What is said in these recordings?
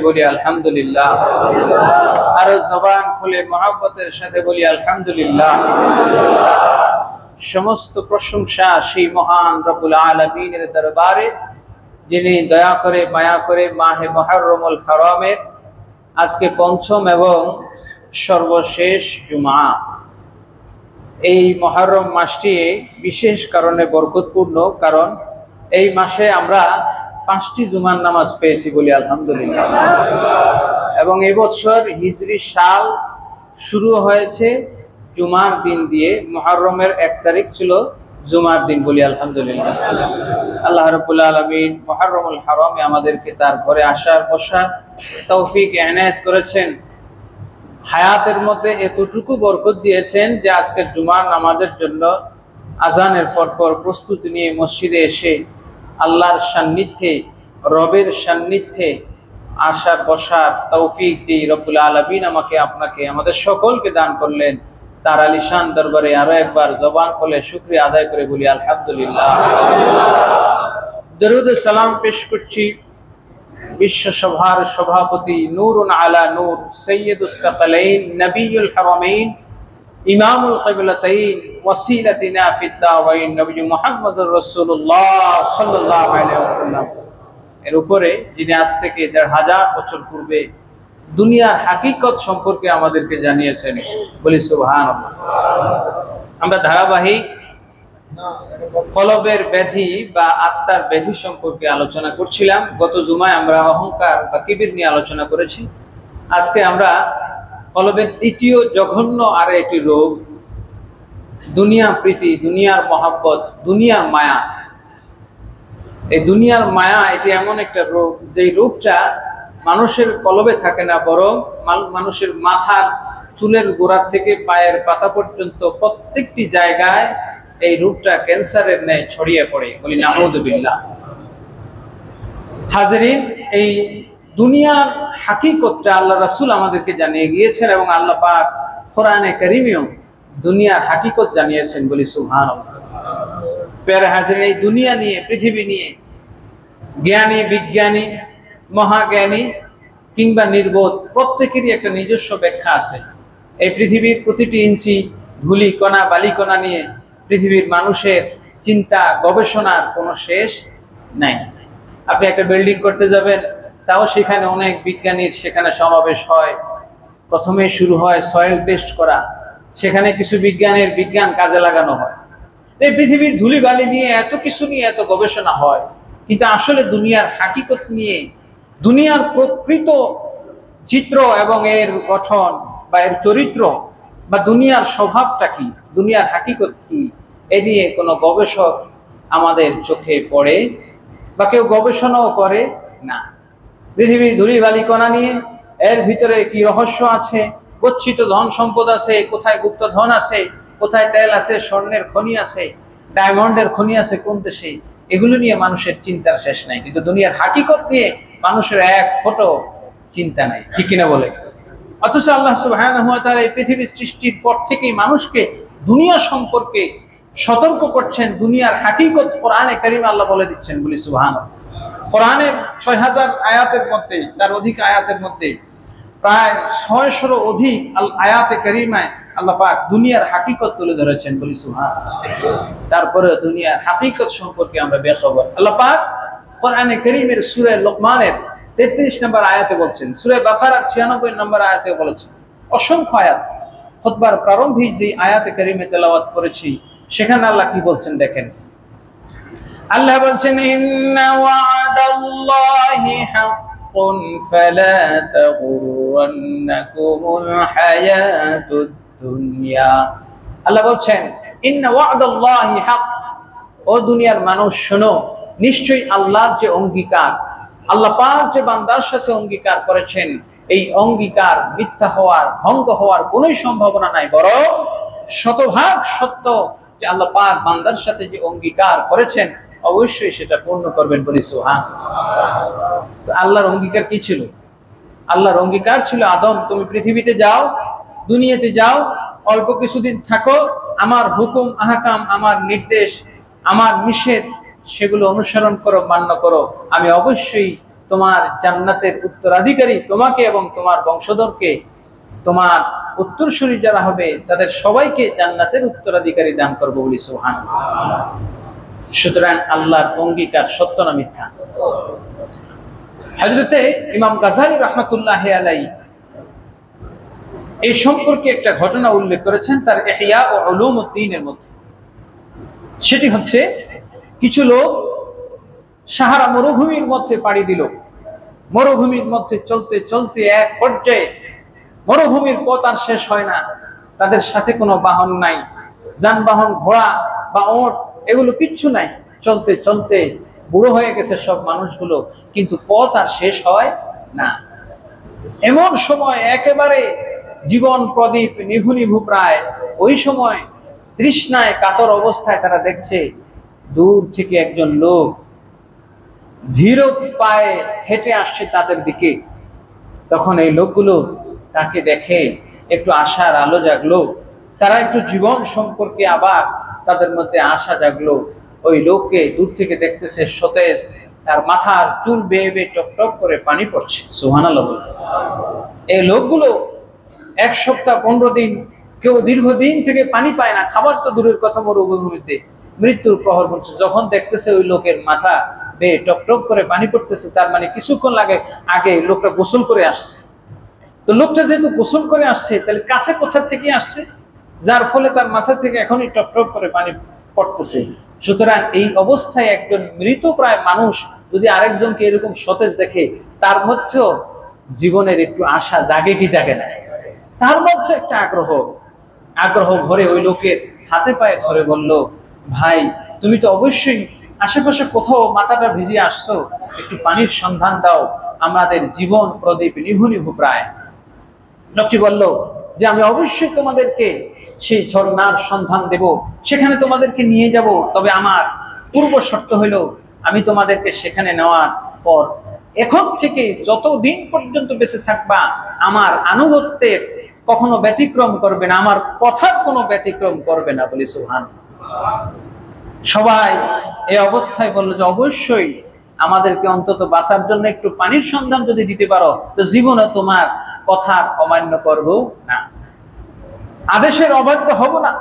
বলি আলহামদুলিল্লাহ। আরো জবান খুলে মহব্বতের সাথে বলি আলহামদুলিল্লাহ। সমস্ত প্রশংসা সেই মহান রব্বুল আলামিনের দরবারে, যিনি দয়া করে মায়া করে মাহে মুহররমুল হারামের আজকে পঞ্চম এবং সর্বশেষ জুমা। এই মুহররম মাসটি বিশেষ কারণে বরকতপূর্ণ, কারণ এই মাসে আমরা 5টি জুমার নামাজ পেয়েছি বলি আলহামদুলিল্লাহ। এবং এই বছর হিজরি সাল শুরু হয়েছে জুমার দিন দিয়ে। মুহররমের 1 তারিখ ছিল জুমার দিন বলি আলহামদুলিল্লাহ। আল্লাহ রাব্বুল আলামিন মুহররমুল হারামে আমাদেরকে তার ঘরে আসার বসার তৌফিক এনায়েত করেছেন। হায়াতের মধ্যে এতটুকু বরকত দিয়েছেন যে আজকের জুমার নামাজের জন্য আজানের পরপর প্রস্তুতি নিয়ে মসজিদে এসে আল্লাহর সান্নিধ্যে, রবের সান্নিধ্যে আসার বসার তৌফিক দিয়ে রব্বুল আলামিন আমাকে, আপনাকে, আমাদের সকলকে দান করলেন। তার আলিশান দরবারে আরো একবার জবান খুলে শুকরিয়া আদায় করে বলি আলহামদুলিল্লাহ। দরুদ ও সালাম পেশ করছি বিশ্ব সভার সভাপতি, নূরুন আলা নূর, সৈয়দুস সাকালাইন, নবিয়ুল হারামাইন, ইমামুল কিবলাতাইন, ওয়াসিলাতিনা ফিদ দাওয়াইন, নবী মুহাম্মদুর রাসূলুল্লাহ সাল্লাল্লাহু আলাইহি ওয়াসাল্লাম এর উপরে, যিনি আজ থেকে 1500 বছর পূর্বে দুনিয়ার হাকিকত সম্পর্কে আমাদেরকে জানিয়েছেন বলি সুবহানাল্লাহ। আমরা ধারাবাহিক কলবের ব্যাধি বা আত্মার ব্যাধি সম্পর্কে আলোচনা করছিলাম। গত জুমায় আমরা অহংকার বা কিবির নিয়ে আলোচনা করেছি। আজকে আমরা কলবের দ্বিতীয় জঘন্য আর একটি রোগ, দুনিয়া প্রীতি, দুনিয়ার মহব্বত, দুনিয়ার মায়া। এই দুনিয়ার মায়া, এটি এমন একটা রোগ যেই রোগটা মানুষের কলবে থাকে না, বরং মানুষের মাথার চুলের গোড়া থেকে পায়ের পাতা পর্যন্ত প্রত্যেকটি জায়গায় এই রোগটা ক্যান্সারের ন্যায় ছড়িয়ে পড়ে বলি নাউযুবিল্লাহ। হাজেরিন, এই দুনিয়ার হাকিকতটা আল্লাহ রাসূল আমাদেরকে জানিয়ে গিয়েছেন এবং আল্লাহ পাক কোরআনে কারীমেও দুনিয়ার হাকিকত জানিয়েছেন বলি সুবহানাল্লাহ। প্যারা হাজেরিন, এই দুনিয়া নিয়ে, পৃথিবী নিয়ে জ্ঞানী, বিজ্ঞানী, মহাজ্ঞানী কিংবা নির্বোধ প্রত্যেকেরই একটা নিজস্ব ব্যাখ্যা আছে। এই পৃথিবীর প্রতিটি ইঞ্চি ধুলি কণা, বালিকণা নিয়ে পৃথিবীর মানুষের চিন্তা, গবেষণার কোনো শেষ নাই। আপনি একটা বিল্ডিং করতে যাবেন, তাও সেখানে অনেক বিজ্ঞানীর সেখানে সমাবেশ হয়। প্রথমে শুরু হয় সয়েল টেস্ট করা, সেখানে কিছু বিজ্ঞানের বিজ্ঞান কাজে লাগানো হয়। এই পৃথিবীর ধুলি বালি নিয়ে এত কিছু নিয়ে এত গবেষণা হয়, কিন্তু আসলে দুনিয়ার হাকিকত নিয়ে, দুনিয়ার প্রকৃত চিত্র এবং এর গঠন বা এর চরিত্র বা দুনিয়ার স্বভাবটা কি, দুনিয়ার হাকিকত কি, এ নিয়ে কোনো গবেষক আমাদের চোখে পড়ে বা কেউ গবেষণাও করে না। পৃথিবীর ধুলি বালিকণা নিয়ে এর ভিতরে কি রহস্য আছে, গচ্ছিত ধন সম্পদ আছে, কোথায় গুপ্ত ধন আছে, কোথায় তেল আছে, স্বর্ণের খনি আছে, ডায়মন্ডের খনি আছে কোন দেশে, এগুলো নিয়ে মানুষের চিন্তার শেষ নাই। কিন্তু দুনিয়ার হাকিকত নিয়ে মানুষের এক ফোঁটা চিন্তা নাই, ঠিক কিনা বলে? অথচ আল্লাহ সুবহানাহু ওয়া তাআলা এই পৃথিবী সৃষ্টির পর থেকেই মানুষকে দুনিয়া সম্পর্কে সতর্ক করছেন। দুনিয়ার হাকিকত কোরআনে কারীমে আল্লাহ বলে দিচ্ছেন বলি সুবহানাল্লাহ। কোরআনের 6000 আয়াতের মধ্যে, তার অধিক আয়াতের মধ্যে প্রায় 600 অধিক আয়াতে কারীমায় আল্লাহ পাক দুনিয়ার হাকিকত তুলে ধরেছেন বলি সুবহানাল্লাহ। তারপরে দুনিয়ার হাকিকত সম্পর্কে আমরা বেখবর। আল্লাহ পাক কোরআনে কারীমের সূরা লোকমানের 33 নম্বর আয়াতে বলছেন, সূরা বাকারার 96 নম্বর আয়াতে বলেছেন। অসংখ্য আয়াত, খুতবার প্রারম্ভিক যে আয়াতে কারীমে তেলাওয়াত করেছি সেখানে আল্লাহ কি বলছেন দেখেন। আল্লাহ বলছেন, ইন্না ওয়া'দাল্লাহি হাক্কুন ফালা তাগুররান্নাকুমুল হায়াতুদ দুনিয়া। আল্লাহ বলছেন, ইন্না ওয়া'দাল্লাহি হাক্ক, ও দুনিয়ার মানুষ শোনো, নিশ্চয়ই আল্লাহর যে অঙ্গীকার, আল্লাহ পাক যে বান্দার সাথে অঙ্গীকার করেছেন, এই অঙ্গীকার মিথ্যা হওয়ার, ভঙ্গ হওয়ার কোনো সম্ভাবনা নাই, বরং শতভাগ সত্য যে আল্লাহ পাক বান্দার সাথে যে অঙ্গীকার করেছেন অবশ্যই সেটা পূর্ণ করবেন বলি সুবহানাল্লাহ। তো আল্লাহর অঙ্গীকার কি ছিল? আল্লাহর অঙ্গীকার ছিল, আদম তুমি পৃথিবীতে যাও, দুনিয়াতে যাও, অল্প কিছুদিন থাকো, আমার হুকুম আহকাম, আমার নির্দেশ, আমার নিষেধ, সেগুলো অনুসরণ করো, মান্য করো, আমি অবশ্যই তোমার জান্নাতের উত্তরাধিকারী তোমাকে এবং তোমার বংশধরকে, তোমার উত্তরসূরি যারা হবে তাদের সবাইকে জান্নাতের উত্তরাধিকারী দান করবো বলি সুবহানাল্লাহ। সুতরাং আল্লাহর অঙ্গীকার সত্য না মিথ্যা? হযরতে ইমাম গাযালী রাহমাতুল্লাহি আলাইহি এই সম্পর্কে একটা ঘটনা উল্লেখ করেছেন তার ইহয়া ও উলুমুদ্দিনের মধ্যে। সেটি হচ্ছে, কিছু লোক সাহারা মরুভূমির মধ্যে পাড়ি দিল। মরুভূমির মধ্যে চলতে চলতে এক পর্যায়ে মরুভূমির পথ আর শেষ হয় না, তাদের সাথে কোনো বাহন নাই, যানবাহন, ঘোড়া বা ওট এগুলো কিচ্ছু নাই। চলতে চলতে বুড়ো হয়ে গেছে সব মানুষগুলো, কিন্তু পথ আর শেষ হয় না। এমন সময় একেবারে জীবন প্রদীপ নিভু নিভু প্রায়, ওই সময় তৃষ্ণায় কাতর অবস্থায় তারা দেখছে দূর থেকে একজন লোক ধীর পায়ে হেঁটে আসছে তাদের দিকে। তখন এই লোকগুলো তাকে দেখে একটু আশার আলো জাগলো, তারা একটু জীবন সম্পর্কে আবার তাদের মধ্যে আশা জাগলো। ওই লোককে দূর থেকে দেখতেছে সতেজ, তার মাথার চুল বেয়ে বেয়ে টপ টপ করে পানি পড়ছে। সুবহানাল্লাহ। এই লোকগুলো 1 সপ্তাহ 15 দিন, কেউ দীর্ঘদিন থেকে পানি পায় না, খাবার তো দূরের কথা, মরুভূমিতে মৃত্যুর প্রহর পড়ছে। যখন দেখতেছে ওই লোকের মাথা বেয়ে টপ টপ করে পানি পড়তেছে, তার মানে কিছুক্ষণ আগে লোকটা গোসল করে আসছে। তো লোকটা যেহেতু গোসল করে আসছে, তাহলে কাছে কোথা থেকে আসছে, যার ফলে তার মাথা থেকে এখনই টপ টপ করে পানি পড়তেছে। সুতরাং এই অবস্থায় একজন মৃত প্রায় মানুষ যদি আরেকজনকে এরকম সতেজ দেখে, তার মধ্যেও জীবনের একটু আশা জাগে কি জাগে না? তার মধ্যে একটা আগ্রহ ভরে ওই লোকের হাতে পায়ে ধরে বলল, ভাই তুমি তো অবশ্যই আশেপাশে কোথাও মাথাটা ভিজিয়ে আসছো, একটু পানির সন্ধান দাও, আমাদের জীবন প্রদীপ নিভু নিভু প্রায়। লোকটি বলল যে আমি অবশ্যই তোমাদেরকে সেই ঝর্ণার সন্ধান দেব, সেখানে তোমাদেরকে নিয়ে যাব, তবে আমার পূর্ব শর্ত হলো আমি তোমাদেরকে সেখানে নেওয়ার পর এখন থেকে যতদিন পর্যন্ত বেঁচে থাকবা আমার আনুগত্যের কখনো ব্যতিক্রম করবে না, আমার কথার কোনো ব্যতিক্রম করবে না বলি সুবহানাল্লাহ। সবাই এই অবস্থায় বললো যে অবশ্যই আমাদেরকে অন্তত বাঁচার জন্য একটু পানির সন্ধান যদি দিতে পারো তো জীবনে তোমার কথার অমান্য করব না, আদেশের অবাধ্য হব না।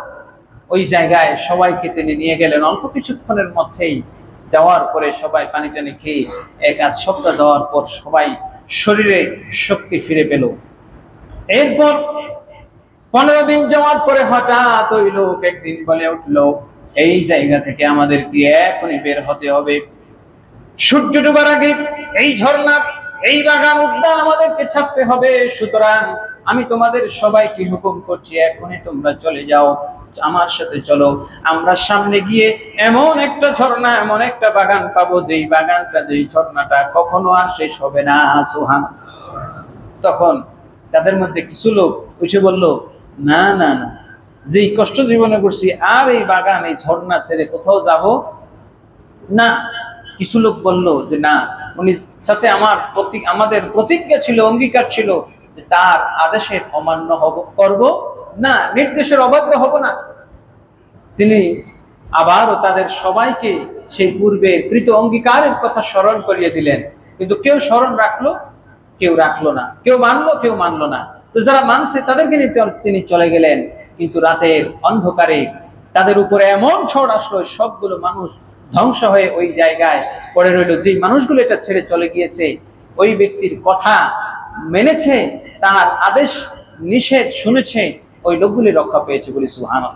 ওই জায়গায় সবাইকে তিনি নিয়ে গেলেন। অল্প কিছুক্ষণের মধ্যেই যাওয়ার পরে সবাই পানি টানি খেয়ে 1-8 সপ্তাহ যাওয়ার পর সবাই শরীরে শক্তি ফিরে পেল। এরপর 15 দিন যাওয়ার পরে হঠাৎ ওই লোক একদিন বলে উঠলো, এই জায়গা থেকে আমাদেরকে এখনই বের হতে হবে, সূর্য ডোবার আগে এই ঝর্ণা, এই বাগান উদ্যান আমাদেরকে ছাড়তে হবে। সুতরাং আমি তোমাদের সবাইকে হুকুম করছি এখনই তোমরা চলে যাও, আমার সাথে চলো। আমরা সামনে গিয়ে এমন একটা ঝর্ণা, এমন একটা বাগান পাবো, যেই বাগানটা, যেই ঝর্ণাটা কখনো আর শেষ হবে না। সুবহানাল্লাহ। তখন তাদের মধ্যে কিছু লোক উঠে বলল, না না না, যেই কষ্ট জীবনে করছি আর এই বাগান, এই ঝর্ণা ছেড়ে কোথাও যাব না। কিছু লোক বলল যে না, উনি সাথে আমাদের প্রতিজ্ঞা ছিল, অঙ্গীকার ছিল যে তার আদেশের অমান্য করব না, নির্দেশের অবাধ্য হব না। তিনি আবারও তাদের সবাইকে সেই পূর্বের কৃত অঙ্গীকারের কথা স্মরণ করিয়ে দিলেন, কিন্তু কেউ স্মরণ রাখলো, কেউ রাখলো না, কেউ মানলো, কেউ মানলো না। তো যারা মানছে তাদেরকে নিয়ে তিনি চলে গেলেন। কিন্তু রাতের অন্ধকারে তাদের উপরে এমন ঝড় আসলো, সবগুলো মানুষ ধ্বংস হয়ে ওই জায়গায় পড়ে রইল। যেই মানুষগুলো এটা ছেড়ে চলে গিয়েছে, ওই ব্যক্তির কথা মেনেছে, তার আদেশ নিষেধ শুনেছে, ওই লোকগুলি রক্ষা পেয়েছে বলি সুবহানাল্লাহ।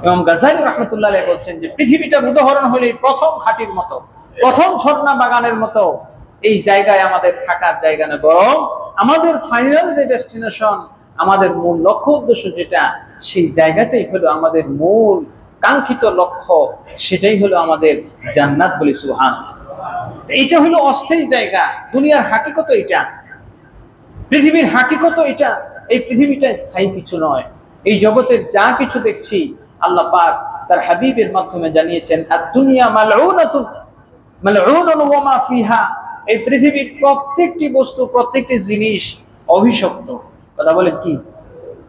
এবং গাযালী রাহমাতুল্লাহ আলাইহি বলছেন যে পৃথিবীটার উদাহরণ হলো প্রথম ঘাটির মতো, প্রথম ঝর্ণা বাগানের মতো। এই জায়গায় আমাদের থাকার জায়গা না, বরং আমাদের ফাইনাল যে ডেস্টিনেশন, আমাদের মূল লক্ষ্য উদ্দেশ্য যেটা, সেই জায়গাটাই হলো আমাদের মূল কাঙ্ক্ষিত লক্ষ্য, সেটাই হলো আমাদের জান্নাত বলি সুবহানাল্লাহ। এইটা হলো অস্থায়ী জায়গা, দুনিয়ার হাকিকত এটা, পৃথিবীর হাকিকত এটা। এই পৃথিবীটা স্থায়ী কিছু নয়। এই জগতের যা কিছু দেখছি আল্লাহ পাক তার হাবিবের মাধ্যমে জানিয়েছেন, আদ-দুনিয়া মালউনাতুন মালউনুন ওয়া মা ফিহা। এই পৃথিবীর প্রত্যেকটি বস্তু, প্রত্যেকটি জিনিস অভিশপ্ত। কথা বলেন কি?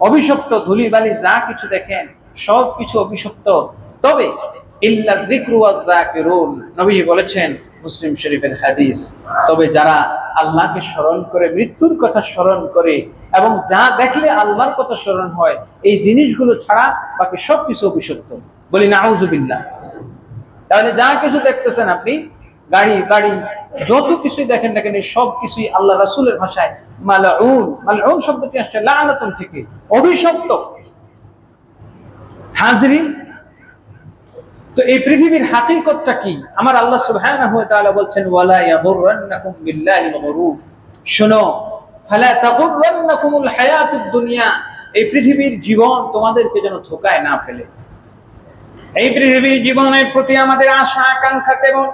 অভিশপ্ত। ধুলিবালি যা কিছু দেখেন সব কিছু অভিশপ্ত। তবে ইল্লা যিকরু ওয়ায-যাকিরুন, নবী বলেছেন মুসলিম শরীফের হাদিস। তবে যারা আল্লাহকে স্মরণ করে, মৃত্যুর কথা স্মরণ করে এবং যা দেখলে আল্লাহর কথা স্মরণ হয়, এই জিনিসগুলো ছাড়া বাকি সবকিছু অভিশপ্ত। বলি নাউজুবিল্লাহ। তাহলে যা কিছু দেখতেছেন আপনি, গাড়ি বাড়ি যত কিছুই দেখেন না কেন, সব কিছুই আল্লাহ রাসূলের ভাষায় মালউন। মালউন শব্দটি আসছে লাআনাতুন থেকে, অভিশপ্ত। হাজরিন, তো এই পৃথিবীর হাকিকতটা কি? আমার আল্লাহ সুবহানাহু ওয়া তাআলা বলছেন, ওয়ালা ইয়াগুররান্নাকুম বিল্লাহিল গরুর। শোনো, ফালা তাগুররান্নাকুমুল হায়াতুদ দুনিয়া। এই পৃথিবীর জীবন তোমাদেরকে যেন ধোঁকায় না ফেলে। এই পৃথিবীর জীবনের প্রতি আমাদের আশা আকাঙ্ক্ষা কেমন?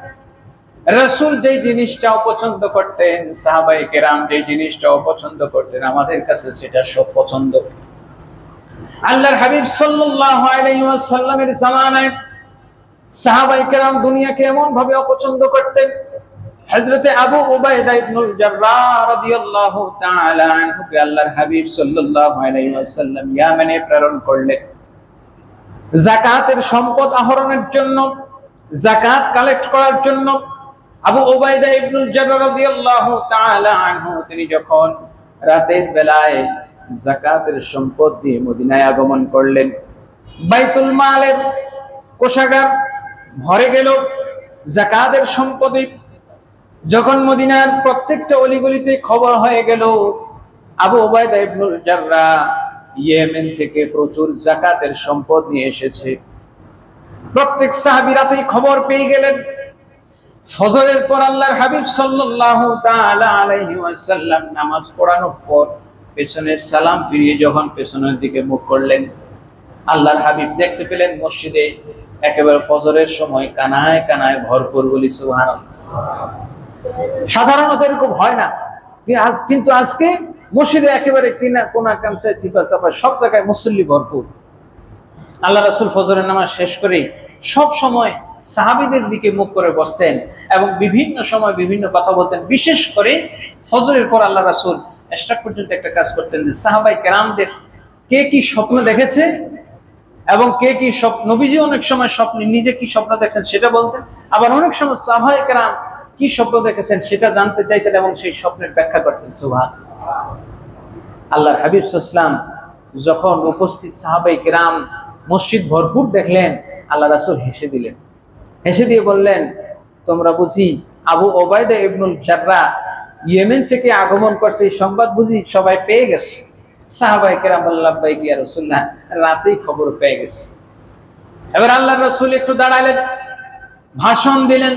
রাসূল যে জিনিসটা অপছন্দ করতেন, সাহাবায়ে কেরাম যে জিনিসটা অপছন্দ করতেন, আমাদের কাছে সেটা সব পছন্দ। আল্লাহর হাবিব সাল্লাল্লাহু আলাইহি ওয়াসাল্লামের জামানায় সাহাবায়ে কেরাম দুনিয়াকে এমন ভাবে অপছন্দ করতেন। হযরতে আবু উবাইদা ইবনুল জাররাহ রাদিয়াল্লাহু তাআলা আনহুকে আল্লাহর হাবিব সাল্লাল্লাহু আলাইহি ওয়াসাল্লাম ইয়ামানে প্রেরণ করলেন যাকাতের সম্পদ আহরণের জন্য, যাকাত কালেক্ট করার জন্য। আবু উবাইদা ইবনুল জাররাহ রাদিয়াল্লাহু তাআলা আনহু তিনি যখন রাতের বেলায় যাকাতের সম্পদ নিয়ে মদিনায় আগমন করলেন, বাইতুল মালের কোষাগার ভরে গেল যাকাতের সম্পদে। যখন মদিনার প্রত্যেকটা অলিগলিতে খবর হয়ে গেল আবু উবাইদা ইবনুল জাররাহ ইয়েমেন থেকে প্রচুর যাকাতের সম্পদ নিয়ে এসেছে, প্রত্যেক সাহাবী রাতেই খবর পেয়ে গেলেন। ফজরের পর আল্লাহর হাবিব সাল্লাল্লাহু তাআলা আলাইহি ওয়াসাল্লাম নামাজ পড়ানোর পর পেছনে সালাম ফিরিয়ে যখন পেছনের দিকে মুখ করলেন, আল্লাহর হাবিব দেখতে পেলেন মসজিদে একেবারে ফজরের সময় কানায় কানায় ভরপুর। বলি সুবহানাল্লাহ। সাধারণত এরকম হয় না, কিন্তু আজকে মসজিদে একেবারে কোনা কামচায় চিপা চাপা সব জায়গায় মুসল্লি ভরপুর। আল্লাহ রাসূল ফজরের নামাজ শেষ করে সব সময় সাহাবীদের দিকে মুখ করে বসতেন এবং বিভিন্ন সময় বিভিন্ন কথা বলতেন। বিশেষ করে ফজরের পর আল্লাহ রাসূল এশরাক পর্যন্ত একটা কাজ করতেন যে সাহাবায়ে কেরামদের কে কি স্বপ্ন দেখেছে এবং কে কি নবীজি অনেক সময় স্বপ্নে নিজে কি স্বপ্ন দেখছেন সেটা বলতেন, আবার অনেক সময় সাহাবায়ে কেরাম কি স্বপ্ন দেখেছেন সেটা জানতে চাইতেন এবং সেই স্বপ্নের ব্যাখ্যা করতেন। সুবহানাল্লাহ। আল্লাহর হাবিব সাল্লাল্লাহু আলাইহি ওয়াসাল্লাম যখন উপস্থিত সাহাবায়ে কেরাম মসজিদ ভরপুর দেখলেন, আল্লাহ রাসূল হেসে দিলেন। হেসে দিয়ে বললেন, তোমরা বুঝি আবু উবাইদা ইবনুল জাররাহ ইয়েমেন থেকে আগমন করছে, এই সংবাদ বুঝি সবাই পেয়ে গেছে? সাহাবায়ে কেরাম বললেন, লাব্বাইক ইয়া রাসূলুল্লাহ, রাতেই খবর পেয়ে গেছে। এবার আল্লাহর রাসূল একটু দাঁড়ালেন, ভাষণ দিলেন।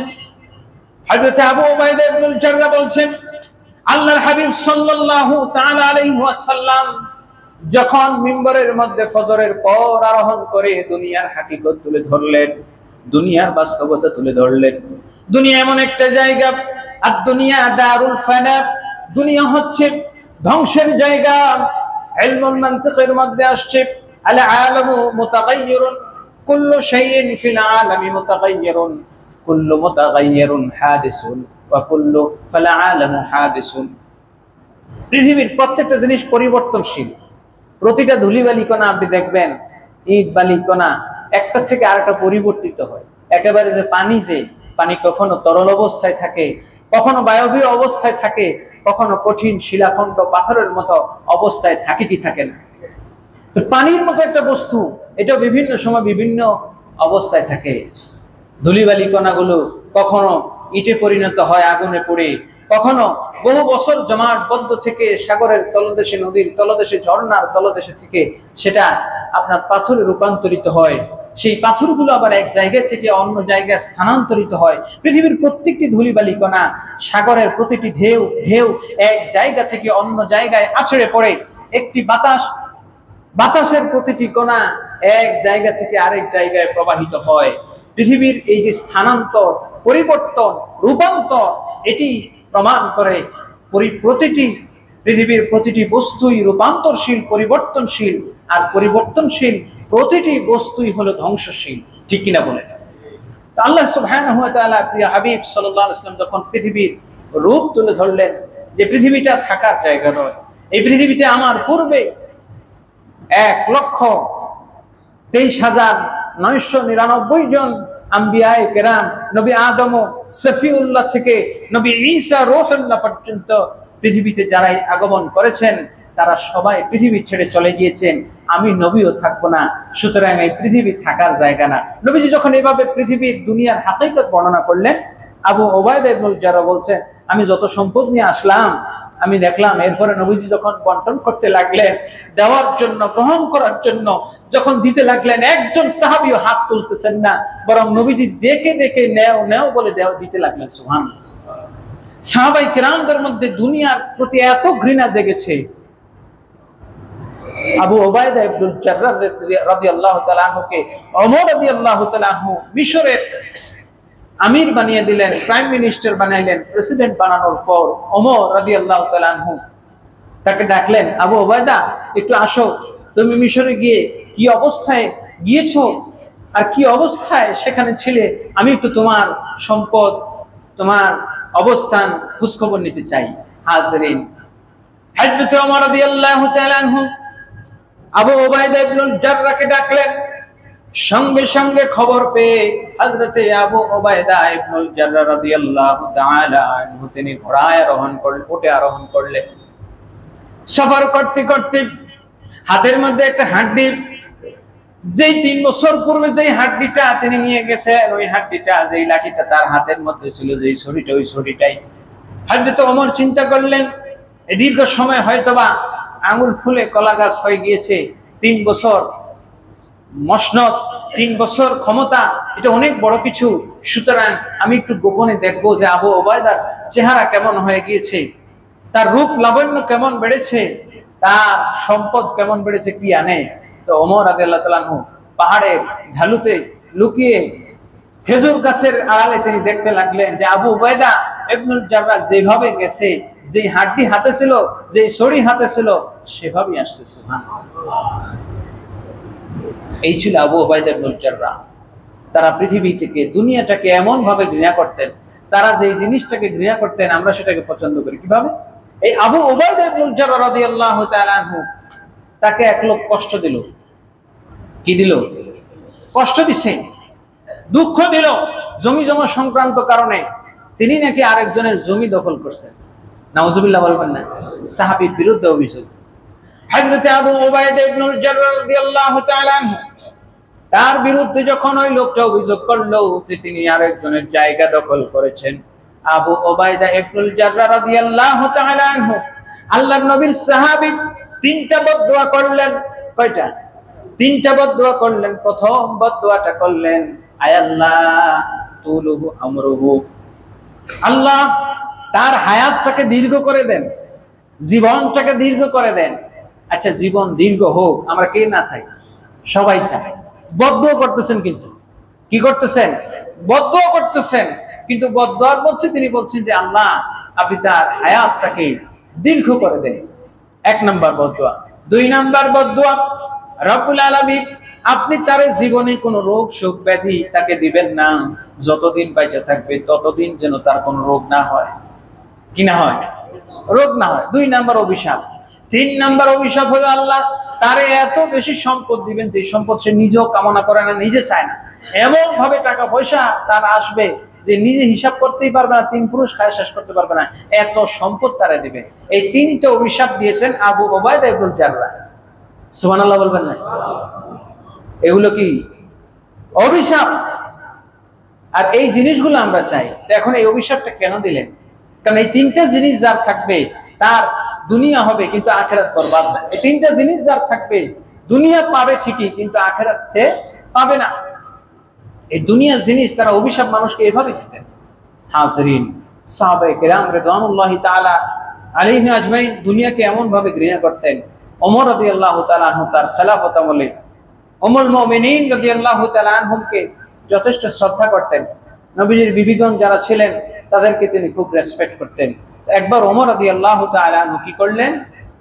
হযরত আবু উবাইদা ইবনুল জাররাহ বলছেন, আল্লাহর হাবিব সাল্লাল্লাহু তাআলা আলাইহি ওয়াসাল্লাম যখন মিম্বরের মধ্যে ফজরের পর আরোহণ করে দুনিয়ার হাকিকত তুলে ধরলেন, দুনিয়ার বাস্তবতা তুলে ধরলেন। দুনিয়া এমন একটা জায়গা, আর দুনিয়া দারুল ফানা, দুনিয়া হচ্ছে ধ্বংসের জায়গা। ইলমুল মানতিকের মধ্যে আসছে, আল আলামু মুতাগায়্যিরুন, কুল্লু শাইইন ফিল আলামি মুতাগায়্যিরুন, কুল্লু মুতাগায়্যিরুন হাদিসুন ওয়া কুল্লু ফাল আলামু হাদিসুন। পৃথিবীর প্রত্যেকটা জিনিস পরিবর্তনশীল। প্রতিটা ধুলিবালি কণা আপনি দেখবেন, ইট বালি কণা একটা থেকে আরেকটা পরিবর্তিত হয়। একেবারে যে পানি কখনো তরল অবস্থায় থাকে, কখনো বায়বীয় অবস্থায় থাকে, কখনো কঠিন শিলাখণ্ড পাথরের মতো অবস্থায় থাকে কি থাকে না। তো পানির মতো একটা বস্তু, এটা বিভিন্ন সময় বিভিন্ন অবস্থায় থাকে। ধুলিবালি কণাগুলো কখনো ইটে পরিণত হয় আগুনে পড়ে, কখনো বহু বছর জমাটবদ্ধ থেকে সাগরের তলদেশে, নদীর তলদেশে, ঝর্ণার তলদেশে থেকে সেটা আপনার পাথরে রূপান্তরিত হয়। সেই পাথরগুলো আবার এক জায়গা থেকে অন্য জায়গায় স্থানান্তরিত হয়। পৃথিবীর প্রত্যেকটি ধূলিবালি কণা, সাগরের প্রতিটি ঢেউ এক জায়গা থেকে অন্য জায়গায় আছড়ে পড়ে। একটি বাতাসের প্রতিটি কণা এক জায়গা থেকে আরেক জায়গায় প্রবাহিত হয়। পৃথিবীর এই যে স্থানান্তর, পরিবর্তন, রূপান্তর, এটি প্রমাণ করে পৃথিবীর প্রতিটি বস্তুই রূপান্তরশীল, পরিবর্তনশীল, আর পরিবর্তনশীল প্রতিটি বস্তুই হলো ধ্বংসশীল। ঠিক কিনা বলেন? আল্লাহ সুবহানাহু ওয়া তাআলা প্রিয় হাবিব সাল্লাল্লাহু আলাইহি ওয়াসাল্লাম যখন পৃথিবীর রূপ তুলে ধরলেন যে পৃথিবীটা থাকার জায়গা নয়, এই পৃথিবীতে আমার পূর্বে 1,23,999 জন আম্বিয়ায়ে কেরাম, নবী আদম সফিউল্লাহ থেকে নবী ঈসা রূহুল্লাহ পর্যন্ত পৃথিবীতে যারাই আগমন করেছেন তারা সবাই পৃথিবী ছেড়ে চলে গিয়েছেন। আমি নবীও থাকবো না, সুতরাং এই পৃথিবী থাকার জায়গা না। নবীজি যখন এভাবে পৃথিবীর দুনিয়ার হাকিকত বর্ণনা করলেন, আবু ওবায়দা ইবনুল জাররাহ বলছেন, আমি যত সম্পদ নিয়ে আসলাম আমি দেখলাম এরপরে নবীজি যখন বন্টন করতে লাগলেন, দেওয়ার জন্য, গ্রহণ করার জন্য যখন দিতে লাগলেন, একজন সাহাবীও হাত তুলতেছেন না, বরং নবীজি ডেকে ডেকে নেও নেও বলে দিতে লাগলেন। সুবহানাল্লাহ। সাহাবায়ে কেরামদের মধ্যে দুনিয়ার প্রতি এত ঘৃণা জেগেছে, আবু ওবায়দা ইবনুল জাররাহ রাদিয়াল্লাহু তাআলা আনহুকে ওমর রাদিয়াল্লাহু তাআলা আনহু মিশরের আমির বানিয়ে দিলেন, প্রাইম মিনিস্টার বানাইলেন। প্রেসিডেন্ট বানানোর পর ওমর রাদিয়াল্লাহু তাআলা আনহু তাকে ডাকলেন, আবু ওবায়দা একটু আসো, তুমি মিশরে গিয়ে কি অবস্থায় গিয়েছো আর কি অবস্থায় সেখানে ছিলে, আমি একটু তোমার সম্পদ, তোমার অবস্থান খোঁজখবর নিতে চাই। হাজরিন, হযরত ওমর রাদিয়াল্লাহু তাআলা আনহু আবু ওবায়দা ইবনুল জাররাহকে ডাকলেন। সঙ্গে সঙ্গে খবর পেয়ে হযরতে আবু ওবায়দা ইবনুল জাররাহ রাদিয়াল্লাহু তাআলা আনহু তিনি ঘোড়ায় আরোহণ করলেন, উটে আরোহণ করলেন। সফর করতে করতে হাতের মধ্যে একটা হাড্ডি, যেই 3 বছর পূর্বে যেই হাড্ডিটা তিনি নিয়ে গেছেন, ওই হাড্ডিটা, যেই লাঠিটা তার হাতের মধ্যে ছিল, যেই ছড়িটা, ওই ছড়িটাই। হযরত ওমর চিন্তা করলেন, এই দীর্ঘ সময় হয়তোবা আঙুল ফুলে কলা গাছ হয়ে গিয়েছে, 3 বছর মসনদ, 3 বছর ক্ষমতা, এটা অনেক বড় কিছু। সুতরাং আমি একটু গোপনে দেখবো যে আবু ওবায়দার চেহারা কেমন হয়ে গিয়েছে, তার রূপ লাবণ্য কেমন বেড়েছে, তার সম্পদ কেমন বেড়েছে, কি আনে। তো ওমর রাদিয়াল্লাহু তাআলা আনহু পাহাড়ের ঢালুতে লুকিয়ে খেজুর গাছের আড়ালে তিনি দেখতে লাগলেন যে আবু ওবায়দা ইবনুল জাররাহ যেভাবে গেছে, যে হাড্ডি হাতে ছিল, যে ছড়ি হাতে ছিল, সেভাবেই আসছে। সুবহানাল্লাহ। এই ছিল আবু ওবায়দা ইবনুল জাররাহ। তারা পৃথিবী থেকে, দুনিয়াটাকে এমন ভাবে ঘৃণা করতেন, তারা যে জিনিসটাকে ঘৃণা করতেন আমরা সেটাকে পছন্দ করি। কিভাবে? এই আবু ওবায়দা ইবনুল জাররাহ রাদিয়াল্লাহু তাআলা আনহু, তাকে এক লোক কষ্ট দিল। কি দিল? কষ্ট দিছে, দুঃখ দিল। জমি জমা সংক্রান্ত কারণে তিনি নাকি আরেকজনের জমি দখল করছেন। নাউজুবিল্লাহ বলবেন না? সাহাবীর বিরুদ্ধে অভিযোগ। হযরত আবু ওবায়দা ইবনুল জাররাহ রাদিয়াল্লাহু তাআলা আনহু তার বিরুদ্ধে যখন ওই লোকটা অভিযোগ করলো যে তিনি আরেকজনের জায়গা দখল করেছেন, আবু ওবায়দা ইবনুল জাররাহ রাদিয়াল্লাহু তাআলা আনহু আল্লাহর নবীর সাহাবী 3টা বদদুয়া করলেন। কয়টা? 3টা বদদুয়া করলেন। প্রথম বদদুয়াটা করলেন, আয় আল্লাহ তুলুহু আমরুহু, আল্লাহ তার হায়াতটাকে দীর্ঘ করে দেন, জীবনটাকে দীর্ঘ করে দেন। আচ্ছা, জীবন দীর্ঘ হোক আমরা কে না চাই? সবাই চায়। বদদুয়া করতেছেন, কিন্তু কি করতেছেন? বদদুয়া করতেছেন, কিন্তু বদদুয়ার মধ্যে তিনি বলছেন যে আল্লাহ আপনি তার হায়াতটাকে দীর্ঘ করে দেন। 1 নম্বর বদদুয়া। 2 নম্বর বদদুয়া, রব্বুল আলামিন আপনি তার জীবনে কোনো রোগ শোক ব্যাধি তাকে দিবেন না, যতদিন বেঁচে থাকবে ততদিন যেন তার কোনো রোগ না হয়। কি না হয়? রোগ না হয়। 2 নম্বর অভিশাপ। 3 নম্বর অভিশাপ হলো আল্লাহ তারে এত বেশি সম্পদ দিবেন যে সম্পদ সে নিজেও কামনা করে না, নিজে চায় না, এমন ভাবে টাকা পয়সা তার আসবে যে নিজে হিসাব করতেই পারবে না, 3 পুরুষ খায় শেষ করতে পারবে না, এত সম্পদ তারা দিবে। এই 3টা অভিশাপ দিয়েছেন আবু ওবায়দা ইবনুল জাররাহ। সুবহানাল্লাহ বলবেন না? এগুলো কি অভিশাপ? আর এই জিনিসগুলো আমরা চাই। তো এখন এই অভিশাপটা কেন দিলেন? কারণ এই 3টা জিনিস যার থাকবে তার দুনিয়া হবে কিন্তু আখিরাত বরবাদ না। এই 3টা জিনিস যার থাকবে দুনিয়া পাবে ঠিকই, কিন্তু আখিরাত সে পাবে না। এই দুনিয়ার জিনিস তারা অভিশাপ মানুষকে এভাবে দিতেন। হাজরিন, সাহাবায়ে কেরাম রিদওয়ানুল্লাহি তাআলা আলাইহিম আজমাইন দুনিয়াকে এমন ভাবে ঘৃণা করতেন। ওমর রাদিয়াল্লাহু তাআলা আনহু তার খেলাফত আমলে উম্মুল মুমিনিন রাদিয়াল্লাহু তাআলা আনহুমকে যথেষ্ট শ্রদ্ধা করতেন। নবীজির বিবিগণ যারা ছিলেন তাদেরকে তিনি খুব রেসপেক্ট করতেন। একবার ওমর রাদিয়াল্লাহু তাআলা আনহু কি করলেন,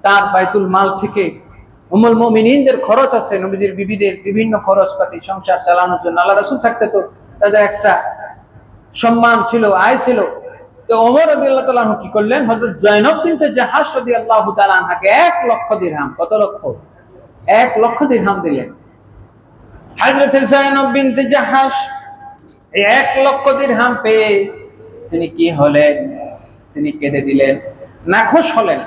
তার বাইতুল মাল থেকে উম্মুল মুমিনিনদের খরচ আছে, নবীজির বিবিদের বিভিন্ন খরচপাতি সংসার চালানোর জন্য, আল্লাহ রাসূল থাকতে তো তাদের এক্সট্রা সম্মান ছিল, আয় ছিল। তো ওমর রাদিয়াল্লাহু তাআলা আনহু কি করলেন, হযরত যায়েনব বিনতে জাহাশ রাদিয়াল্লাহু তাআলা আনহাকে 1 লক্ষ দিরহাম, কত লক্ষ? 1 লক্ষ দিরহাম দিলেন। হযরত যায়েনব বিনতে জাহাশ এই 1,00,000 দিরহাম পেয়ে তিনি কি হলেন? তিনি কেঁদে দিলেন, নাখোশ হলেন।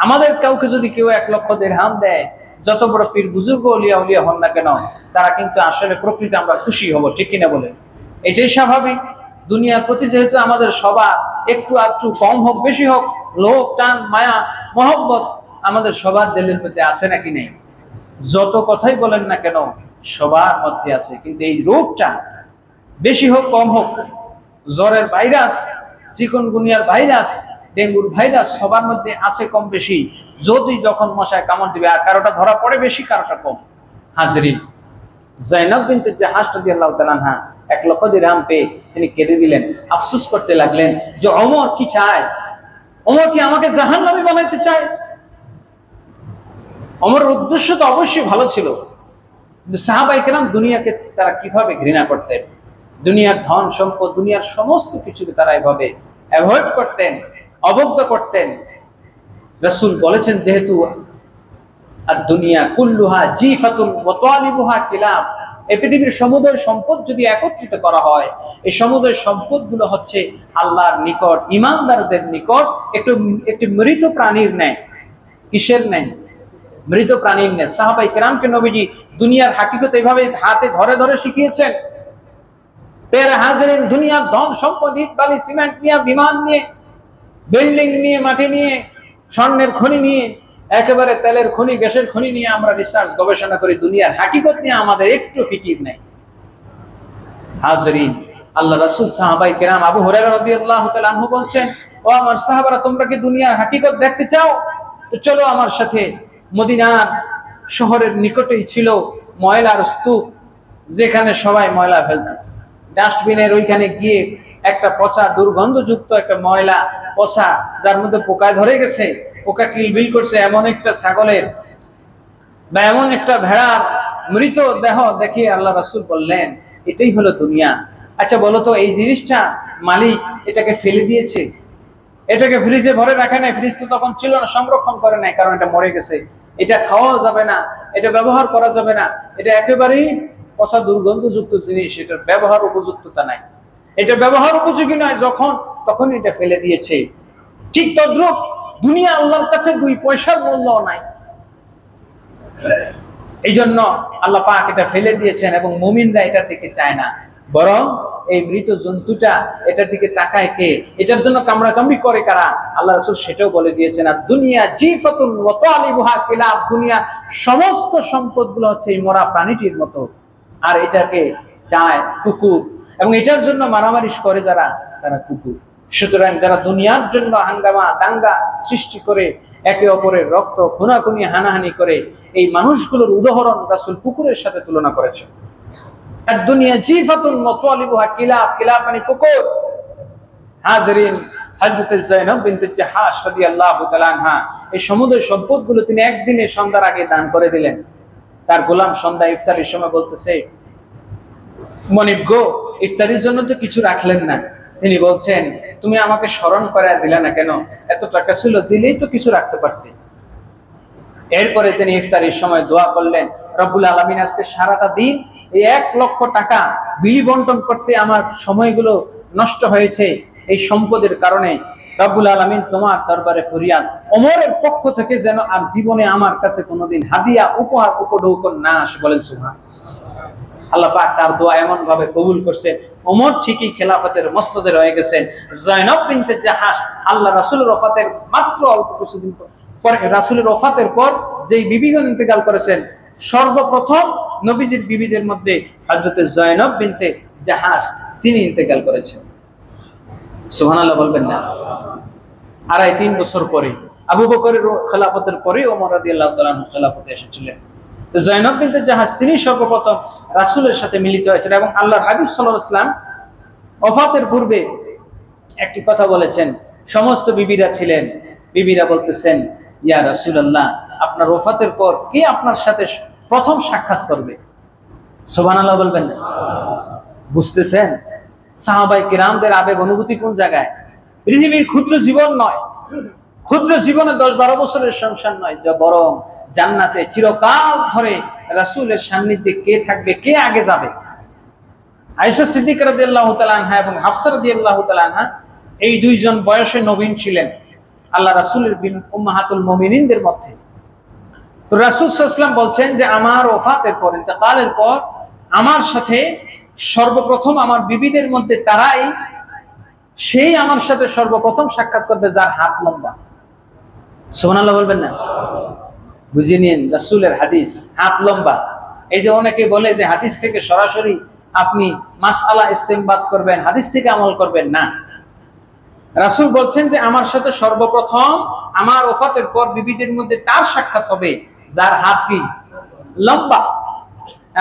আমাদের কাউকে যদি কেউ 1,00,000 দিরহাম দেয়, যত বড় পীর বুজুর্গ ওলিয়া উলিয়া হন না কেন, তারা কিন্তু আসলে প্রকৃতি আমরা খুশি হব, ঠিক কিনা বলেন? এটাই স্বাভাবিক। দুনিয়ার প্রতি যেহেতু আমাদের সবার একটু আধটু কম হোক বেশি হোক লোভ টান মায়া মহব্বত আমাদের সবার দিলের মধ্যে আছে নাকি নেই? যত কথাই বলেন না কেন সবার মধ্যে আছে। কিন্তু এই রোগটা বেশি হোক কম হোক, জ্বরের ভাইরাস, চিকনগুনিয়ার ভাইরাস, ডেঙ্গুর ভাইরাস সবার মধ্যে আছে কম বেশি। যদি যখন মশায় কামড় দিবে আর কারোটা ধরা পড়ে বেশি, কারোটা কম। হাজরিন, যায়েনব বিনতে জাহাশ রাদিয়াল্লাহু তাআলা আনহা 1,00,000 দিরহাম পেয়ে তিনি কেঁদে দিলেন, আফসোস করতে লাগলেন যে ওমর কি চায়? ওমর কি আমাকে জাহান্নামী বানাইতে চায়? ওমরের উদ্দেশ্য তো অবশ্যই ভালো ছিল, কিন্তু সাহাবায়ে কেরাম দুনিয়াকে তারা কিভাবে ঘৃণা করতেন, দুনিয়ার ধন সম্পদ, দুনিয়ার সমস্ত কিছুকে তারা এভাবে অ্যাভয়েড করতেন, অবজ্ঞা করতেন। রাসূল বলেছেন, যেহেতু আর দুনিয়া কুল্লুহা জিফাতুন ওয়া তালিবুহা কিলাব, এই পৃথিবীর সমুদয় সম্পদ যদি একত্রিত করা হয়, এই সমুদয় সম্পদগুলো হচ্ছে আল্লাহর নিকট, ঈমানদারদের নিকট একটি মৃত প্রাণীর ন্যায়। কিসের ন্যায়? মৃত প্রাণীর ন্যায়। সাহাবায়ে কেরামকে নবীজি দুনিয়ার হাকিকত এইভাবে হাতে ধরে ধরে শিখিয়েছেন। পের হাজরিন, দুনিয়ার ধন সম্পদ, ইট বালি সিমেন্ট নিয়ে, বিমান নিয়ে, বিল্ডিং নিয়ে, মাটি নিয়ে, স্বর্ণের খনি নিয়ে, একেবারে তেলের খনি, গ্যাসের খনি নিয়ে আমরা রিসার্চ গবেষণা করি, দুনিয়ার হাকিকত নিয়ে আমাদের একটু ফিকির নেই। হাজরিন, আল্লাহ রাসূল সাহাবায়ে কেরাম, আবু হুরায়রা রাদিয়াল্লাহু তাআলা আনহু বলছেন, ও আমার সাহাবারা, তোমরা কি দুনিয়ার হাকিকত দেখতে চাও? তো চলো আমার সাথে। মদিনার শহরের নিকটেই ছিল ময়লার স্তূপ, যেখানে সবাই ময়লা ফেলত। ডাস্টবিনের ওইখানে গিয়ে একটা পচা দুর্গন্ধযুক্ত একটা ময়লা পচা, যার মধ্যে পোকায় ধরে গেছে, পোকা কিলবিল করছে, এমন একটা ছাগলের বা এমন একটা ভেড়ার মৃত দেহ দেখিয়ে আল্লাহ রাসূল বললেন, এটাই হলো দুনিয়া। আচ্ছা বলো তো, এই জিনিসটা মালিক এটাকে ফেলে দিয়েছে, এটাকে ফ্রিজে ভরে রাখে নাই, ফ্রিজ তো তখন ছিল না, সংরক্ষণ করে নাই, কারণ এটা মরে গেছে, এটা খাওয়া যাবে না, এটা ব্যবহার করা যাবে না, এটা একেবারেই পচা দুর্গন্ধযুক্ত জিনিস, এটার ব্যবহার উপযুক্ততা নাই, এটা ব্যবহার উপযোগী নয়, যখন তখন এটা ফেলে দিয়েছে। ঠিক তদ্রূপ দুনিয়া আল্লাহর কাছে 2 পয়সার মূল্য নাই। এই জন্য আল্লাহ পাক এটা ফেলে দিয়েছেন, এবং মুমিনরা এটার দিকে চায় না, বরং এই মৃত জন্তুটা এটার দিকে তাকায় কে, এটার জন্য কামড়াকামড়ি করে কারা, আল্লাহ রাসূল সেটাও বলে দিয়েছেন। আর দুনিয়া জিফাতুন ওয়া তালিবুহা কিলাব, দুনিয়া সমস্ত সম্পদগুলো হচ্ছে এই মরা প্রাণীটির মতো, আর এটাকে চায় কুকুর, এবং এটার জন্য মারামারি করে যারা, তারা কুকুর। সুতরাং যারা দুনিয়ার জন্য হাঙ্গামা দাঙ্গা সৃষ্টি করে, একে অপরের রক্ত খুনাখুনি হানাহানি করে, এই মানুষগুলোর উদাহরণ রাসূল কুকুরের সাথে তুলনা করেছেন। আর দুনিয়া জিফাতুন ওয়া তালিবুহা কিলাব, কিলাব মানে কুকুর। হাজরিন, হযরত যায়েনব বিনতে জাহাশ রাদিয়াল্লাহু তাআলা আনহা এই সমুদয় সম্পদগুলো তিনি একদিনে সন্ধ্যার আগে দান করে দিলেন। তার গোলাম সন্ধ্যা ইফতারের সময় বলতেছে, মনিব গো, ইফতারির জন্য তো কিছু রাখলেন না। তিনি বলছেন, তুমি আমাকে স্মরণ করে দিলে না কেন? এত টাকা ছিল, দিলেই তো কিছু রাখতে পারতে। এরপরে তিনি ইফতারির সময় দোয়া করলেন, রব্বুল আলামিন, আজকে সারাটা দিন এই 1,00,000 টাকা বিলি বন্টন করতে আমার সময়গুলো নষ্ট হয়েছে এই সম্পদের কারণে। রব্বুল আলামিন, তোমার দরবারে ফরিয়াদ, ওমরের পক্ষ থেকে যেন আর জীবনে আমার কাছে কোনোদিন হাদিয়া, উপহার, উপঢৌকন না আসে। বলেন সুবহানাল্লাহ। আল্লাহ পাক তার দোয়া এমন ভাবে কবুল করছেন, ওমর ঠিকই খেলাফতের মসনদে রয়ে গেছেন। যায়েনব বিনতে জাহাশ আল্লাহ রাসূলের ওফাতের মাত্র অল্প কিছুদিন পরে, রাসূলের ওফাতের পর যেই বিবিগণ ইন্তেকাল করেছেন, সর্বপ্রথম নবীজির বিবিদের মধ্যে হযরত যায়েনব বিনতে জাহাশ তিনি ইন্তেকাল করেছেন। সুবহানাল্লাহ বলবেন না? 2.5-3 বছর পরে, আবু বকরের খেলাফতের পরে ওমর রাদিয়াল্লাহু তাআলা খেলাফতে এসেছিলেন। তো যায়েনব বিনতে জাহাশ তিনি সর্বপ্রথম রাসূলের সাথে মিলিত হয়েছেন, এবং আল্লাহর হাবিব সাল্লাল্লাহু আলাইহি ওয়াসাল্লাম ওফাতের পূর্বে একটি কথা বলেছেন। সমস্ত বিবিরা ছিলেন, বিবিরা বলতেছেন, ইয়া রাসূলুল্লাহ, আপনার ওফাতের পর কে আপনার সাথে প্রথম সাক্ষাৎ করবে? সুবহানাল্লাহ বলবেন না? বুঝতেছেন সাহাবায়ে কিরামদের আবেগ অনুভূতি কোন জায়গায়? পৃথিবীর ক্ষুদ্র জীবন নয়, ক্ষুদ্র জীবনে 10-12 বছরের সংসার নয়, যা বরং জান্নাতে চিরকাল ধরে রাসূলের সান্নিধ্যে কে থাকবে, কে আগে যাবে, আয়েশা সিদ্দিকা রাদিয়াল্লাহু তাআলা আনহা এবং হাফসা রাদিয়াল্লাহু তাআলা আনহা এই দুইজন বয়সে নবীন ছিলেন আল্লাহ রাসূলের উম্মাহাতুল মুমিনিনদের মধ্যে। তো রাসূল সাল্লাল্লাহু আলাইহি ওয়াসাল্লাম বলছেন যে আমার ওফাতের পর, ইন্তেকালের পর আমার সাথে সর্বপ্রথম আমার বিবিদের মধ্যে তারাই সেই আমার সাথে সর্বপ্রথম সাক্ষাৎ করবে যার হাত লম্বা। সুবহানাল্লাহ বলবেন না? বুঝে নিন রাসূলের হাদিস, হাত লম্বা। এই যে অনেকে বলে যে হাদিস থেকে সরাসরি আপনি মাসআলা ইস্তেমবাদ করবেন, হাদিস থেকে আমল করবেন না। রাসূল বলছেন যে আমার সাথে সর্বপ্রথম আমার ওফাতের পর বিবিদের মধ্যে তার সাক্ষাৎ হবে যার হাত কি লম্বা।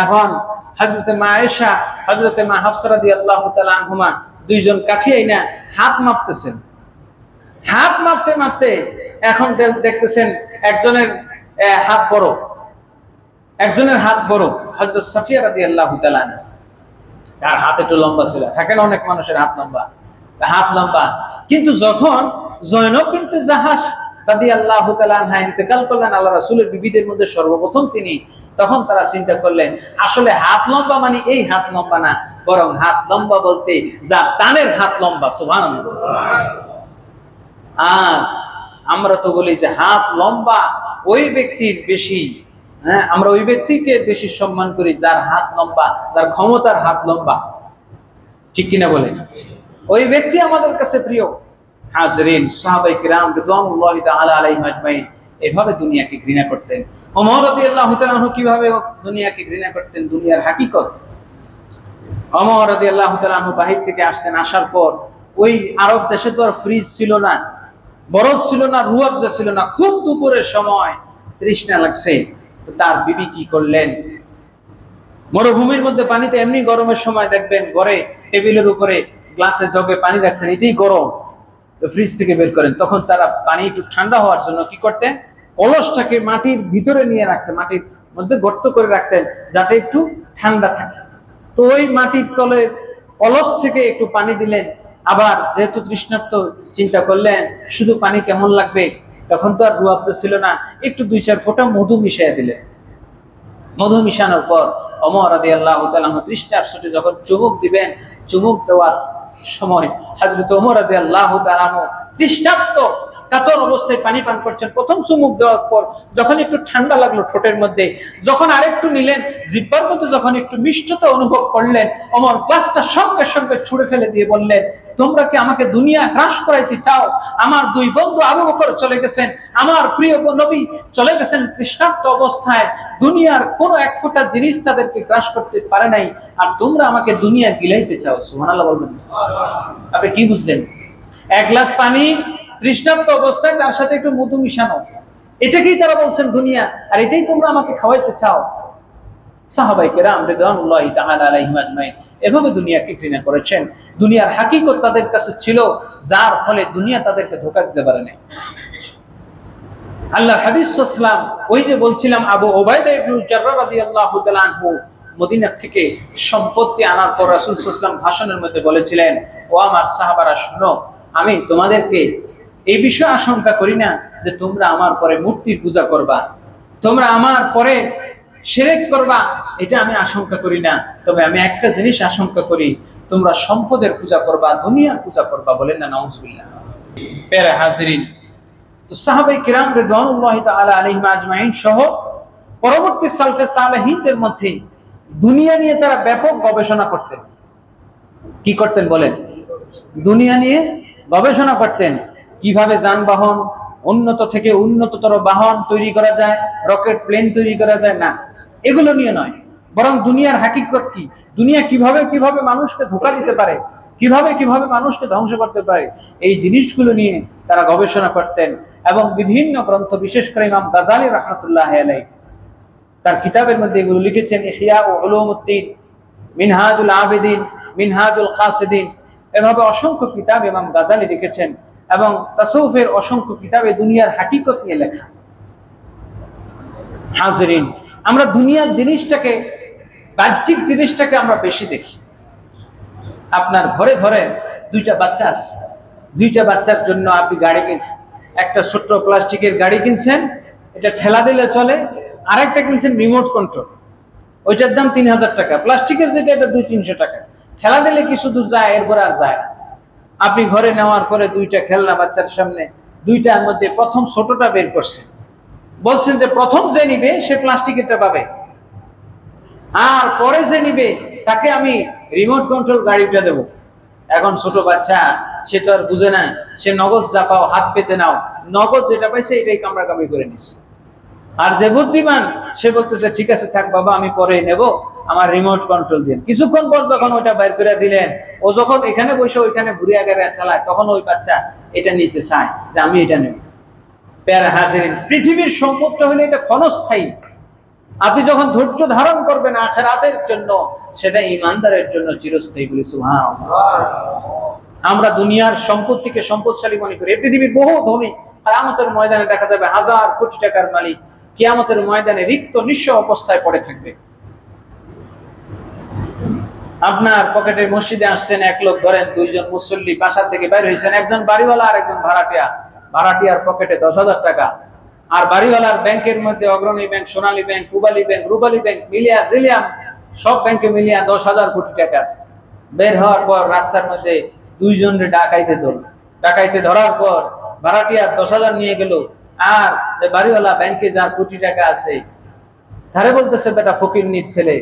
এখন হযরতে মা আয়েশা, হযরতে মা হাফসা রাদিয়াল্লাহু তাআলা আনহুমা দুইজন কাঠি আইনা হাত মাপতেছেন। হাত মাপতে মাপতে এখন দেখতেছেন একজনের হাত বড়, একজনের হাত বড়। হযরত সাফিয়া রাদিয়াল্লাহু তাআলা আনহা, তার হাত একটু লম্বা ছিল। থাকেন অনেক মানুষের হাত লম্বা, হাত লম্বা। কিন্তু যখন জয়নব বিনতে জাহাশ রাদিয়াল্লাহু তাআলা আনহা ইন্তেকাল করলেন আল্লাহ রাসূলের বিবিদের মধ্যে সর্বপ্রথম তিনি, তখন তারা চিন্তা করলেন আসলে হাত লম্বা মানে এই হাত লম্বা না, বরং হাত লম্বা বলতে যা তানের হাত লম্বা। সুবহানাল্লাহ। আর আমরা তো বলি যে হাত লম্বা ওই ব্যক্তির বেশি, হ্যাঁ, আমরা ওই ব্যক্তিকে বেশি সম্মান করি যার হাত লম্বা, যার ক্ষমতার হাত লম্বা, ঠিক কিনা বলেন? ওই ব্যক্তি আমাদের কাছে প্রিয়। হাজরিন, সাহাবায়ে কিরাম রিদওয়ানুল্লাহি তাআলা আলাইহিম আজমাইন এভাবে দুনিয়াকে ঘৃণা করতেন। ওমর রাদিয়াল্লাহু তাআলা আনহু কিভাবে দুনিয়াকে ঘৃণা করতেন, দুনিয়ার হাকিকত। ওমর রাদিয়াল্লাহু তাআলা আনহু বাহির থেকে আসছেন, আসার পর ওই আরব দেশে তো আর ফ্রিজ ছিল না, বরফ ছিল না, রুয়াবজা ছিল না, খুব দুপুরের সময় তৃষ্ণা লাগছে। তো তার বিবি কি করলেন, মরুভূমির মধ্যে পানিতে এমনি গরমের সময় দেখবেন ঘরে টেবিলের উপরে গ্লাসে জগে পানি রাখছেন, এটাই গরম, তো ফ্রিজ থেকে বের করেন। তখন তারা পানি একটু ঠান্ডা হওয়ার জন্য কি করতেন, কলসটাকে মাটির ভিতরে নিয়ে রাখতেন, মাটির মধ্যে গর্ত করে রাখতেন যাতে একটু ঠান্ডা থাকে। তো ওই মাটির তলে কলস থেকে একটু পানি দিলেন। আবার যেহেতু তৃষ্ণার্ত, চিন্তা করলেন শুধু পানি কেমন লাগবে, তখন তো আর রুয়াবজা ছিল না, একটু 2-4 ফোঁটা মধু মিশিয়ে দিলেন। মধু মিশানোর পর ওমর রাদিয়াল্লাহু তাআলা তৃষ্ণার ছুটে যখন চুমুক দিবেন, চুমুক দেওয়ার সময় হযরত ওমর রাদিয়াল্লাহু তাআলা তৃষ্ণার্ত কাতর অবস্থায় পানি পান করছেন। প্রথম চুমুক দেওয়ার পর যখন একটু ঠান্ডা লাগলো ঠোঁটের মধ্যে, যখন আরেকটু নিলেন, জিহ্বার মধ্যে যখন একটু মিষ্টতা অনুভব করলেন, ওমর গ্লাসটা সঙ্গে সঙ্গে ছুঁড়ে ফেলে দিয়ে বললেন, তোমরা কি আমাকে দুনিয়া গ্রাস করাইতে চাও? আমার দুই বন্ধু আবু বকর চলে গেছেন, আমার প্রিয় নবী চলে গেছেন তৃষ্ণার্ত অবস্থায়, দুনিয়ার কোনো এক ফোঁটা জিনিস তাদেরকে গ্রাস করতে পারে নাই, আর তোমরা আমাকে দুনিয়া গিলাইতে চাও। সুবহানাল্লাহ বলবেন। আপনি কি বুঝলেন? এক গ্লাস পানি তৃষ্ণার্ত অবস্থায়, তার সাথে একটু মধু মিশানো, এটাকেই তারা বলছেন দুনিয়া, আর এটাই তোমরা আমাকে খাওয়াইতে চাও। সাহাবায়ে কেরাম রিদওয়ানুল্লাহি তাআলা আলাইহিম আজমাইন এভাবে দুনিয়াকে ঘৃণা করেছেন। দুনিয়ার হাকিকত তাদের কাছে ছিল, যার ফলে দুনিয়া তাদেরকে ধোঁকা দিতে পারে না। আল্লাহর হাবিব সাল্লাল্লাহু আলাইহি ওয়াসাল্লাম, ওই যে বলছিলাম আবু উবাইদা ইবনে জাররাহ রাদিয়াল্লাহু তাআলা আনহু মদিনা থেকে সম্পত্তি আনার পর রাসূল সাল্লাল্লাহু আলাইহি ওয়াসাল্লাম ভাষণের মধ্যে বলেছিলেন, ও আমার সাহাবারা শুনো, আমি তোমাদেরকে এই বিষয়ে আশঙ্কা করি না যে তোমরা আমার পরে মূর্তির পূজা করবা, তোমরা আমার পরে শিরক করবা, এটা আমি আশঙ্কা করি না। তবে আমি একটা জিনিস আশঙ্কা করি, তোমরা সম্পদের পূজা করবা, দুনিয়ার পূজা করবা। বলেন না নাউজুবিল্লাহ। প্যারা হাজিরিন, তো সাহাবায়ে কিরাম রিদওয়ানুল্লাহি তাআলা আলাইহিম আজমাইন সহ পরবর্তী সালফে সালেহিনদের মধ্যে দুনিয়া নিয়ে তারা ব্যাপক গবেষণা করতেন। কি করতেন বলেন? দুনিয়া নিয়ে গবেষণা করতেন। কিভাবে যানবাহন, উন্নত থেকে উন্নততর বাহন তৈরি করা যায়, রকেট প্লেন তৈরি করা যায়, না এগুলো নিয়ে নয়, বরং দুনিয়ার হাকিকত কি, দুনিয়া কিভাবে কিভাবে মানুষকে ধোঁকা দিতে পারে, কিভাবে কিভাবে মানুষকে ধ্বংস করতে পারে, এই জিনিসগুলো নিয়ে তারা গবেষণা করতেন। এবং বিভিন্ন গ্রন্থ, বিশেষ করে ইমাম গাজালি রাহমাতুল্লাহি আলাইহি তার কিতাবের মধ্যে এগুলো লিখেছেন, ইহয়া উলুমুদ্দিন, মিনহাজুল আবেদিন, মিনহাজুল কাসিদিন, এভাবে অসংখ্য কিতাব ইমাম গাজালি লিখেছেন। এবং তাসাউফের অসংখ্য কিতাবে দুনিয়ার হাকিকত নিয়ে লেখা। হাজিরিন, আমরা দুনিয়ার জিনিসটাকে, বাহ্যিক জিনিসটাকে আমরা বেশি দেখি। আপনার ঘরে ঘরে 2টা বাচ্চা আছে, 2টা বাচ্চার জন্য আপনি গাড়ি কিনছেন, একটা ছোট্ট প্লাস্টিকের গাড়ি কিনছেন, এটা ঠেলা দিলে চলে, আরেকটা কিনছেন রিমোট কন্ট্রোল, ওইটার দাম 3000 টাকা, প্লাস্টিকের যেটা এটা 200-300 টাকা। খেলা দিলে কি শুধু যায়, এরপর আর যায় না। আপনি ঘরে নেওয়ার পরে দুইটা খেলনা বাচ্চার সামনে, দুইটার মধ্যে প্রথম ছোটটা বের করছেন, বলছেন যে প্রথম যে নিবে সে প্লাস্টিকেরটা পাবে, আর পরে যে নিবে তাকে আমি রিমোট কন্ট্রোল গাড়িটা দেব। এখন ছোট বাচ্চা, সে তো আর বুঝে না, সে নগদ যা পাও হাত পেতে নাও, নগদ যেটা পাইছে এটাই কামড়াকামড়ি করে নিস। আর যে বুদ্ধিমান সে বলতেছে ঠিক আছে থাক বাবা, আমি পরে নেব, আমার রিমোট কন্ট্রোল দিন। কিছুক্ষণ পর যখন ওটা বাইর করে দিলেন, ও যখন এখানে বসে ওইখানে ঘুরে আগারে চালায়, তখন ওই বাচ্চা এটা নিতে চায় যে আমি এটা নেব। প্যারা হাজিরিন, পৃথিবীর সম্পদটা হলে এটা ক্ষণস্থায়ী। আপনি যখন ধৈর্য ধারণ করবেন আখিরাতের জন্য, সেটা ঈমানদারের জন্য চিরস্থায়ী। বলি সুবহানাল্লাহ। আমরা দুনিয়ার সম্পত্তিকে সম্পদশালী মনে করি। পৃথিবীর বহু ধনী কিয়ামতের ময়দানে দেখা যাবে হাজার কোটি টাকার মালিক কিয়ামতের ময়দানে রিক্ত নিঃস্ব অবস্থায় পড়ে থাকবে। আপনার পকেটে মসজিদে আসছেন এক লোক, ধরেন দুইজন মুসল্লি বাসা থেকে বের হয়েছেন, একজন বাড়িওয়ালা আর একজন ভাড়াটিয়া। ভাড়াটিয়ার পকেটে 10,000 টাকা, আর বাড়িওয়ালার ব্যাংকের মধ্যে অগ্রণী ব্যাংক, সোনালী ব্যাংক, পূবালী ব্যাংক, রূপালী ব্যাংক মিলিয়া জিলিয়াম সব ব্যাংকে মিলিয়া 10,000 কোটি টাকা আছে। বের হওয়ার পর রাস্তার মধ্যে দুইজনরে ডাকাইতে ধরার পর ভাড়াটিয়া 10,000 নিয়ে গেল, আর বাড়িওয়ালা ব্যাংকে যার কোটি টাকা আছে তারে বলতেছে বেটা ফকিরনির ছেলে,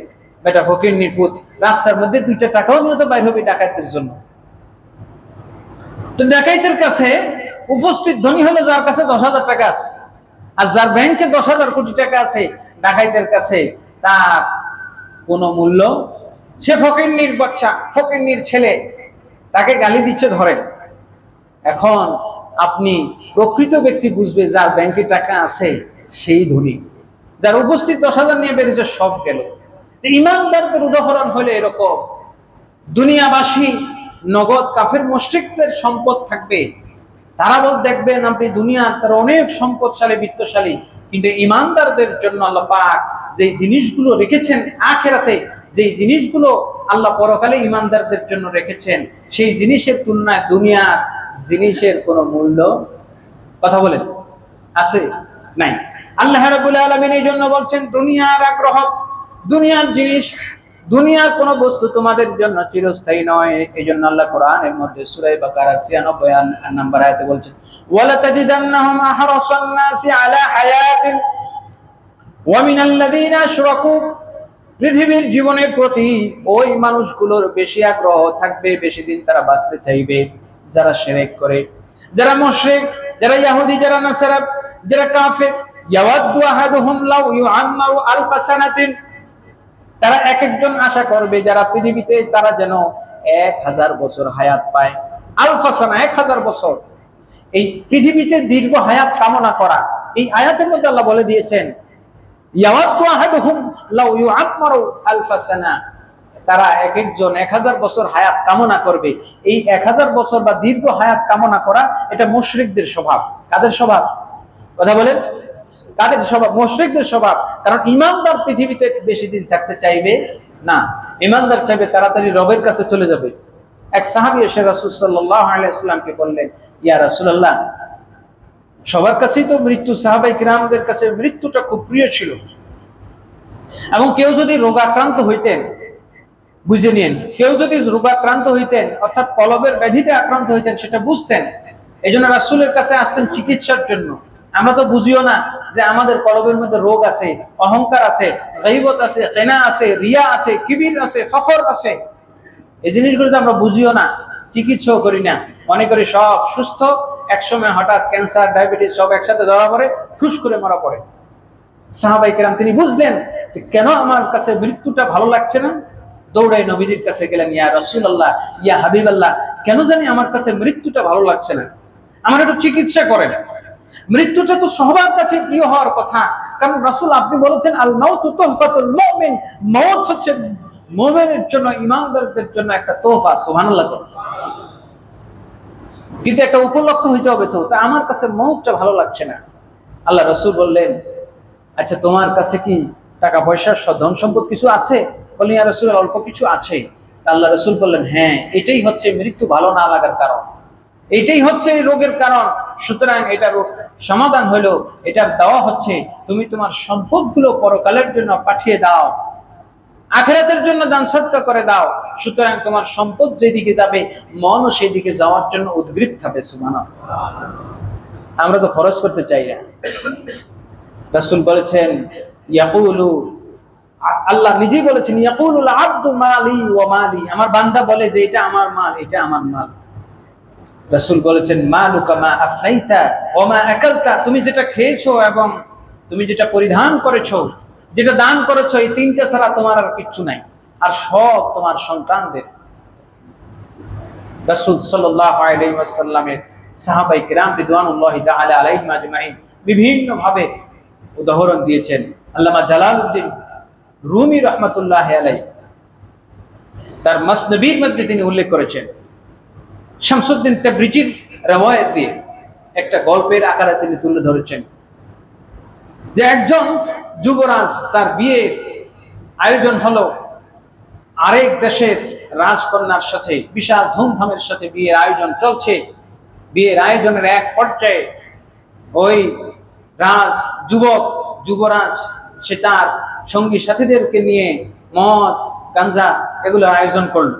বেটা ফকিরনির পুত, রাস্তার মধ্যে 2টা টাকাও নিয়ে তো বাইর হবে ডাকাইতের জন্য। তো ডাকাইতের কাছে উপস্থিত ধনী হলো যার কাছে 10,000 টাকা আছে, আর যার ব্যাংকে 10,000 কোটি টাকা আছে ডাকাইতের কাছে তার কোনো মূল্য। সে ফকিরনির বাচ্চা, ফকিরনির ছেলে, তাকে গালি দিচ্ছে ধরেন। এখন আপনি প্রকৃত ব্যক্তি বুঝবে যার ব্যাংকে টাকা আছে সেই ধনী, যার উপস্থিত 10,000 নিয়ে বেরিয়েছে সব গেল। ঈমানদারদের উদাহরণ হলো এরকম। দুনিয়াবাসী নগদ কাফের মুশরিকদের সম্পদ থাকবে, তারা বল দেখবেন আপনি দুনিয়ার তারা অনেক সম্পদশালী বিত্তশালী, কিন্তু ঈমানদারদের জন্য আল্লাহ পাক যেই জিনিসগুলো রেখেছেন আখিরাতে, যেই জিনিসগুলো আল্লাহ পরকালে ঈমানদারদের জন্য রেখেছেন, সেই জিনিসের তুলনায় দুনিয়ার জিনিসের কোনো মূল্য, কথা বলেন, আছে? নাই। আল্লাহ রাব্বুল আলামিন এই জন্য বলছেন দুনিয়ার আগ্রহ, দুনিয়ার জিনিস, দুনিয়ার কোন বস্তু তোমাদের জন্য চিরস্থায়ী নয়। এই জন্য আল্লাহ কোরআনের মধ্যে সূরা বাকারার 96 নম্বর আয়াতে বলছেন ওয়ালা তাজিদান্নাহুম আহরাসান নাসি আলা হায়াতিন ওয়া মিনাল্লাযীনা আশরাকু, পৃথিবীর জীবনের প্রতি ওই মানুষগুলোর বেশি আগ্রহ থাকবে, বেশি দিন তারা বাঁচতে চাইবে যারা শিরক করে, যারা মুশরিক, যারা ইহুদি, যারা নাসারা, যারা কাফের। ইয়াওয়াদু আহাদুহুম লাউ ইউআম্মারু আলফা সানাতিন, তারা এক একজন আশা করবে যারা পৃথিবীতে তারা যেন 1000 বছর হায়াত পায়। আলফা সানা 1000 বছর, এই পৃথিবীতে দীর্ঘ হায়াত কামনা করা। এই আয়াতের মধ্যে আল্লাহ বলে দিয়েছেন ইয়াওয়াদু আহাদুহুম লাউ ইউআম্মারু আলফা সানা, তারা এক একজন 1000 বছর হায়াত কামনা করবে। এই 1000 বছর বা দীর্ঘ হায়াত কামনা করা এটা মুশরিকদের স্বভাব। কাদের স্বভাব? কথা বলেন, কাদের স্বভাব? মুশরিকদের স্বভাব। কারণ ঈমানদার পৃথিবীতে বেশি দিন থাকতে চাইবে না, ঈমানদার চাইবে তাড়াতাড়ি রবের কাছে চলে যাবে। এক সাহাবী এসে রাসূল সাল্লাল্লাহু আলাইহি ওয়াসাল্লামকে বললেন, ইয়া রাসূলুল্লাহ, সবার কাছেই তো মৃত্যু, সাহাবায়ে কিরামদের কাছে মৃত্যুটা খুব প্রিয় ছিল, এবং কেউ যদি রোগাক্রান্ত হইতেন, বুঝে নিন, কেউ যদি রোগাক্রান্ত হইতেন অর্থাৎ কলবের ব্যাধিতে আক্রান্ত হইতেন সেটা বুঝতেন, এই জন্য রাসূলের কাছে আসতেন চিকিৎসার জন্য। আমরা তো বুঝিও না যে আমাদের কলবের মধ্যে রোগ আছে, অহংকার আছে, গীবত আছে, কিনা আছে, রিয়া আছে, কিবির আছে, ফখর আছে, এই জিনিসগুলো তো আমরা বুঝিও না, চিকিৎসাও করি না, মনে করি সব সুস্থ। একসময় হঠাৎ ক্যান্সার, ডায়াবেটিস সব একসাথে ধরা পড়ে, ঠুস করে মারা পড়ে। সাহাবায়ে কেরাম তিনি বুঝলেন যে কেন আমার কাছে মৃত্যুটা ভালো লাগছে না, দৌড়ে নবীজির কাছে গেলেন, ইয়া রাসূলুল্লাহ, ইয়া হাবিবাল্লাহ, কেন জানি আমার কাছে মৃত্যুটা ভালো লাগছে না, আমার একটু চিকিৎসা করেন। মৃত্যুটা তো সবার কাছে প্রিয় হওয়ার কথা, কারণ রাসূল আপনি বলেছেন আল মাউতু তুহফাতুল মুমিন, মওত হচ্ছে মুমিনের জন্য, ঈমানদারদের জন্য একটা তোহফা। সুবহানাল্লাহ। কিন্তু একটা উপলক্ষ হইতে হবে তো, তা আমার কাছে মওতটা ভালো লাগছে না। আল্লাহ রাসূল বললেন, আচ্ছা তোমার কাছে কি টাকা পয়সা, ধন সম্পদ কিছু আছে? বললেন, ইয়া রাসূল অল্প কিছু আছে। আল্লাহ রাসূল বললেন, হ্যাঁ, এটাই হচ্ছে মৃত্যু ভালো না লাগার কারণ, এটাই হচ্ছে এই রোগের কারণ। সুতরাং এটার সমাধান হলো, এটার দেওয়া হচ্ছে তুমি তোমার সম্পদগুলো পরকালের জন্য পাঠিয়ে দাও। আখিরাতের জন্য দান সদকা করে দাও, সুতরাং তোমার সম্পদ যেদিকে যাবে মনও সেই দিকে যাওয়ার জন্য উদ্গ্রীব থাকবে। সুবহানাল্লাহ। আমরা তো খরচ করতে চাই না। রাসূল বলেছেন ইয়াকুলু, আল্লাহ নিজেই বলেছেন ইয়াকুলুল আবদু মালি ওয়া মালি, আমার বান্দা বলে যে এটা আমার মাল, এটা আমার মাল। রাসূল বলেছেন মালুকা মা আফনাইতা ওয়া মা আকালতা, তুমি যেটা খেয়েছো এবং তুমি যেটা পরিধান করেছো, যেটা দান করেছো, এই তিনটা ছাড়া তোমার আর কিচ্ছু নাই, আর সব তোমার সন্তানদের। রাসূল সাল্লাল্লাহু আলাইহি ওয়াসাল্লামের সাহাবায়ে কিরাম রিদওয়ানুল্লাহি তাআলা আলাইহিম আজমাইন বিভিন্ন ভাবে উদাহরণ দিয়েছেন। আল্লামা জালালউদ্দিন রুমি রাহমাতুল্লাহি আলাইহি তার মাসনবীর মধ্যে তিনি উল্লেখ করেছেন, শামসুদ্দিন তাবরিজির রওয়ায়াত দিয়ে একটা গল্পের আকারে তিনি তুলে ধরেছেন যে একজন যুবরাজ, তার বিয়ের আয়োজন হলো আরেক দেশের রাজকন্যার সাথে, বিশাল ধুমধামের সাথে বিয়ের আয়োজন চলছে। বিয়ের আয়োজনের এক পর্যায়ে ওই যুবরাজ সে তার সঙ্গী সাথীদেরকে নিয়ে মদ গাঞ্জা এগুলোর আয়োজন করলো।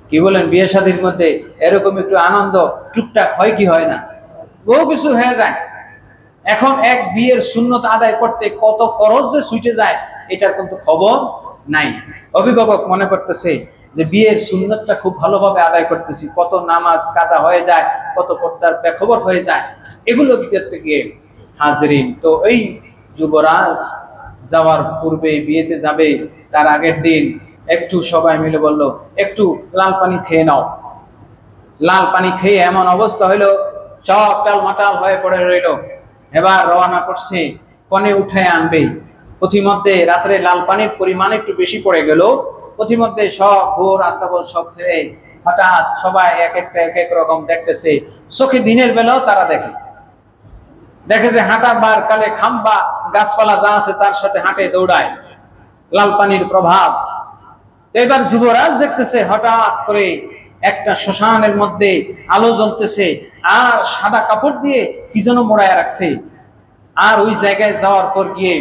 কি বলেন, বিয়ে শাদীর মধ্যে এরকম একটু আনন্দ টুকটাক হয় কি হয় না, বহু কিছু হয়ে যায়। এখন এক বিয়ের সুন্নত আদায় করতে কত ফরজ যে ছুটে যায় এটার কিন্তু খবর নাই। অভিভাবক মনে করতেছে যে বিয়ের সুন্নতটা খুব ভালোভাবে আদায় করতেছি, কত নামাজ কাজা হয়ে যায়, কত পর্দার বেখবর হয়ে যায়, এগুলো দেখতে গিয়ে হাজরিন। তো এই যুবরাজ যাওয়ার পূর্বে, বিয়েতে যাবে তার আগের দিন একটু সবাই মিলে বলল একটু লাল পানি খেয়ে নাও। লাল পানি খেয়ে এমন অবস্থা হইলো সব টালমাটাল হয়ে পড়ে রইল। এবার রওনা করছে, কনে উঠায় আনবে। পথিমধ্যে রাত্রে লাল পানির পরিমাণ একটু বেশি পড়ে গেল। পথিমধ্যে সব ঘোর আস্তাবল সব ফেলে হঠাৎ সবাই এক এক রকম দেখতেছে। চোখে দিনের বেলাও তারা দেখে যে হাঁটা বার কালে খাম্বা গাছপালা যা আছে তার সাথে হাঁটে দৌড়ায়, লাল পানির প্রভাব। এবার যুবরাজ দেখতেছে হঠাৎ করে একটা শ্মশানের মধ্যে আলো জ্বলতেছে আর সাদা কাপড় দিয়ে কি যেন মোড়ায় রাখছে। আর ওই জায়গায় যাওয়ার পর গিয়ে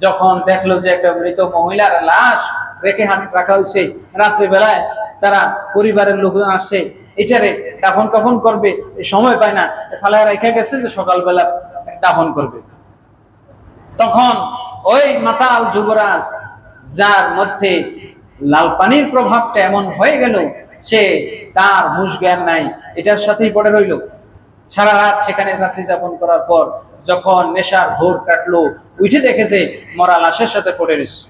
যখন দেখলো যে একটা মৃত মহিলার লাশ রেখে রাখা হয়েছে, রাত্রে বেলায় তারা পরিবারের লোকজন আসছে, এটারে দাফন কাফন করবে, সময় পায় না, ফালায় রেখে গেছে যে সকালবেলা দাফন করবে। তখন ওই মাতাল যুবরাজ, যার মধ্যে লাল পানির প্রভাবটা এমন হয়ে গেল, সে তার হুঁশ জ্ঞান নাই, এটার সাথেই পড়ে রইল। সারা রাত সেখানে রাত্রি যাপন করার পর যখন নেশার ভোর কাটলো, উঠে দেখেছে মরা লাশের সাথে পড়ে রয়েছে।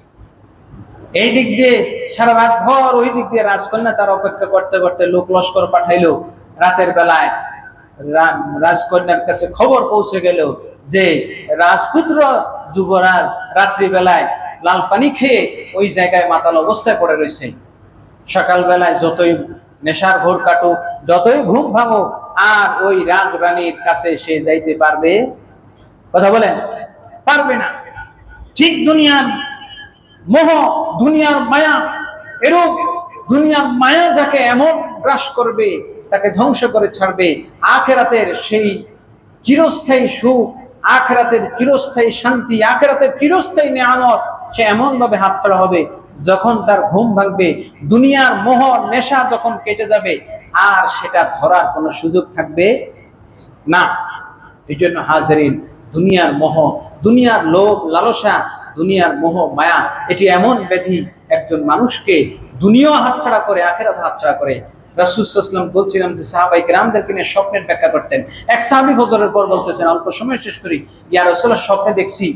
এই দিক দিয়ে সারা রাত ভর, ওই দিক দিয়ে রাজকন্যা তার অপেক্ষা করতে করতে লোক লস্কর পাঠাইলো। রাতের বেলায় রাজকন্যার কাছে খবর পৌঁছে গেল যে রাজপুত্র যুবরাজ রাত্রি বেলায় লাল পানি খেয়ে ওই জায়গায় মাতাল অবস্থায় পড়ে রয়েছে। সকালবেলায় যতই নেশার ঘোর কাটুক, যতই ঘুম ভাঙুক, আর ওই রাজরানীর কাছে সে যাইতে পারবে? কথা বলেন, পারবে না। ঠিক দুনিয়ার মোহ, দুনিয়ার মায়া, এরূপ দুনিয়ার মায়া যাকে এমন গ্রাস করবে, তাকে ধ্বংস করে ছাড়বে। আখিরাতের সেই চিরস্থায়ী সুখ, আখিরাতের চিরস্থায়ী শান্তি, আখিরাতের চিরস্থায়ী নিয়ামত সে এমন ভাবে হাতছাড়া হবে যখন তার ঘুম ভাঙবে, দুনিয়ার মোহ নেশা যখন কেটে যাবে, আর সেটা ধরার কোনো সুযোগ থাকবে না। এই জন্য হাজরিন, দুনিয়ার মোহ, দুনিয়ার লোভ লালসা, দুনিয়ার মোহ মায়া, এটি এমন ব্যাধি একজন মানুষকে দুনিয়া হাতছাড়া করে, আখিরাত হাতছাড়া করে। রাসূল সাল্লাল্লাহু আলাইহি ওয়াসাল্লাম বলছিলাম যে সাহাবায়ে কিরামদেরকে নিয়ে স্বপ্নের ব্যাখ্যা করতেন। এক সাহাবী ফজরের পর বলতেছেন, অল্প সময় শেষ করি, ইয়া রাসূলুল্লাহ স্বপ্নে দেখছি,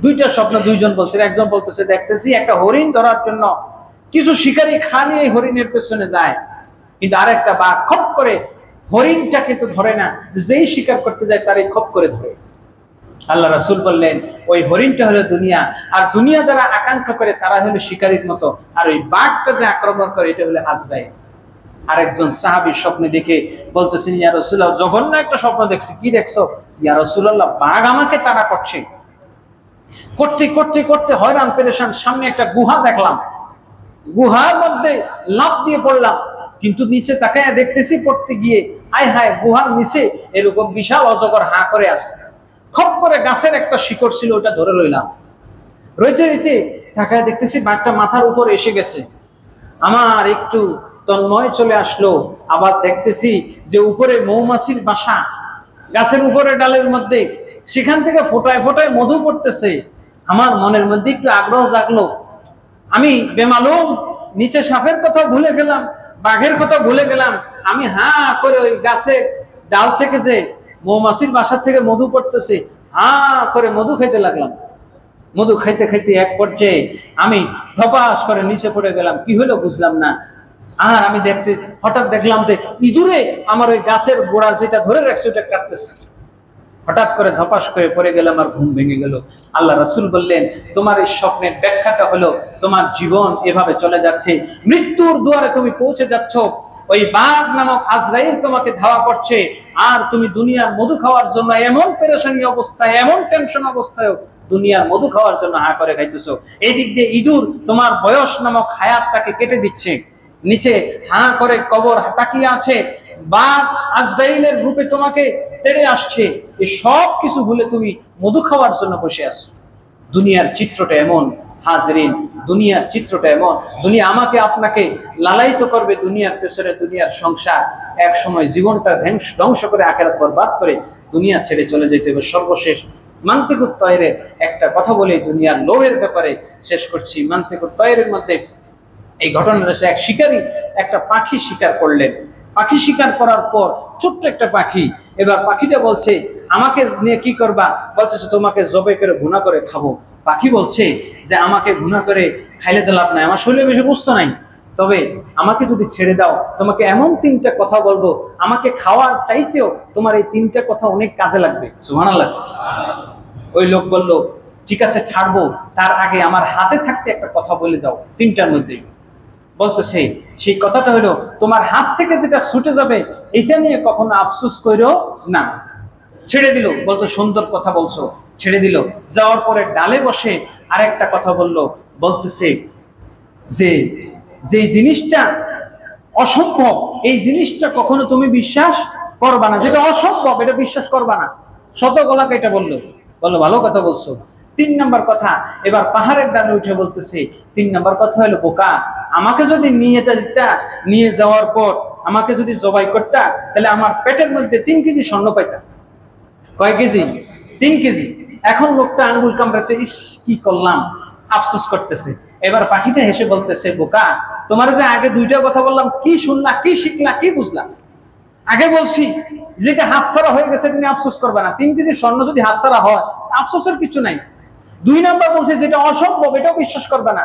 দুইটা স্বপ্ন, দুইজন বলছেন। একজন বলতেছে দেখতেছি একটা হরিণ ধরার জন্য কিছু শিকারী খা নিয়ে হরিণের পেছনে যায়, কিন্তু আরেকটা বাঘ খপ করে হরিণটাকে তো ধরে না, যেই শিকার করতে যায় তারই খপ করে ধরে। আল্লাহ রাসূল বললেন ওই হরিণটা হলো দুনিয়া, আর দুনিয়া যারা আকাঙ্ক্ষা করে তারা হলো শিকারীর মতো, আর ওই বাঘটা যে আক্রমণ করে এটা হলো আজরাইল। আরেকজন সাহাবী স্বপ্নে দেখে বলতেছেন, ইয়া রাসূলুল্লাহ জঘন্য একটা স্বপ্ন দেখছি। কি দেখছো? ইয়া রাসূলুল্লাহ বাঘ আমাকে তাড়া করছে। করতে করতে করতে হয়রান পেরেশান, সামনে একটা গুহা দেখলাম, গুহার মধ্যে লাফ দিয়ে পড়লাম, কিন্তু নিচে তাকায় দেখতেছি পড়তে গিয়ে আয় হায়, গুহার নিচে এরকম বিশাল অজগর হাঁ করে আসছে। খপ করে গাছের একটা শিকড় ছিল, ওটা ধরে রইলাম। রইতে রইতে তাকায় দেখতেছি বাঘটা মাথার উপর এসে গেছে। আমার একটু তন্ময় চলে আসলো। আবার দেখতেছি যে উপরে মৌমাছির বাসা, গাছের উপরে ডালের মধ্যে, সেখান থেকে ফোটায় ফোটায় মধু পড়তেছে। আমার মনের মধ্যে একটু আগ্রহ জাগলো। আমি বেমালুম নিচে সাপের কথা ভুলে গেলাম, বাঘের কথা ভুলে গেলাম। আমি হা করে ওই গাছের ডাল থেকে যে মৌমাছির বাসা থেকে মধু পড়তেছে, হা করে মধু খাইতে লাগলাম। মধু খাইতে খাইতে এক পর্যায়ে আমি ধপাস করে নিচে পড়ে গেলাম। কি হলো বুঝলাম না। আর আমি হঠাৎ দেখলাম যে ইঁদুরে আমার ওই গাছের গোড়া যেটা ধরে রাখছে ওটা কাটতেছে। হঠাৎ করে ধপাস করে পড়ে গেলাম, আর ঘুম ভেঙে গেল। আল্লাহ রাসূল বললেন, তোমার এই স্বপ্নের ব্যাখ্যাটা হলো তোমার জীবন এভাবে চলে যাচ্ছে, মৃত্যুর দুয়ারে তুমি পৌঁছে যাচ্ছ। ওই বাঘ নামক আজরাইল তোমাকে ধাওয়া করছে, আর তুমি দুনিয়ার মধু খাওয়ার জন্য এমন পেরেশানি অবস্থায়, এমন টেনশন অবস্থায় দুনিয়ার মধু খাওয়ার জন্য হা করে খাইতেছো। এই দিক দিয়ে ইঁদুর তোমার বয়স নামক হায়াতটাকে কেটে দিচ্ছে। নিচে হা করে কবর তাকিয়ে আছে, বাঘ আজরাইলের রূপে তোমাকে তেড়ে আসছে। এই সব কিছু ভুলে তুমি মধু খাওয়ার জন্য বসে আছো। দুনিয়ার চিত্রটা এমন হাজরিন, দুনিয়ার চিত্রটা এমন। দুনিয়া আমাকে আপনাকে লালায়িত করবে, দুনিয়ার পেছনে দুনিয়ার সংসার। এক সময় জীবনটা ধ্বংস করে আখিরাত বরবাদ করে দুনিয়া ছেড়ে চলে যেতে হবে। সর্বশেষ মান্তিকুত তয়রের একটা কথা বলে দুনিয়ার লোভের ব্যাপারে শেষ করছি। মান্তিকুত তয়রের মধ্যে এই ঘটনা রয়েছে। এক শিকারী একটা পাখি শিকার করলেন। পাখি শিকার করার পর ছোট্ট একটা পাখি, এবার পাখিটা বলছে আমাকে নিয়ে কি করবা? বলছে তোমাকে জবাই করে ভুনা করে খাবো। পাখি বলছে যে আমাকে ভুনা করে খাইলে তো লাভ নাই, আমার শরীরে বেশি বুঝতো নাই, তবে আমাকে যদি ছেড়ে দাও তোমাকে এমন তিনটা কথা বলবো, আমাকে খাওয়ার চাইতেও তোমার এই তিনটা কথা অনেক কাজে লাগবে। সুবহানাল্লাহ। ওই লোক বলল ঠিক আছে ছাড়বো, তার আগে আমার হাতে থাকতে একটা কথা বলে যাও তিনটার মধ্যে। বলতেছে সেই কথাটা হলো তোমার হাত থেকে যেটা ছুটে যাবে এটা নিয়ে কখনো আফসোস করো না। ছেড়ে দিল, বলতো সুন্দর কথা বলছো, ছেড়ে দিল। যাওয়ার পরে ডালে বসে আরেকটা কথা বলল, বলতেছে যে যেই জিনিসটা অসম্ভব এই জিনিসটা কখনো তুমি বিশ্বাস করবা না, যেটা অসম্ভব এটা বিশ্বাস করবা না। শত গলাকে এটা বললো ভালো কথা বলছো। 3 নম্বর কথা, এবার পাহাড়ের ডালে উঠে বলতেছে 3 নম্বর কথা হলো বোকা, আমাকে যদি নিয়ে যাওয়ার পর আমাকে যদি জবাই করতা তাহলে আমার পেটের মধ্যে 3 কেজি স্বর্ণ পাইতা। কয় কেজি? 3 কেজি। এখন লোকটা আঙ্গুল কামড়াতে ইস কি করলাম আফসোস করতেছে। এবার পাখিটা হেসে বলতেছে বোকা, তোমার যে আগে 2টা কথা বললাম কি শুনলা, কি শিখলা, কি বুঝলাম? আগে বলছি যেটা হাতছাড়া হয়ে গেছে তুমি আফসোস করবে না। 3 কেজি স্বর্ণ যদি হাতছাড়া হয় আফসোসের কিছু নাই। 2 নম্বর বলছে যেটা অসম্ভব এটাও বিশ্বাস করবে না।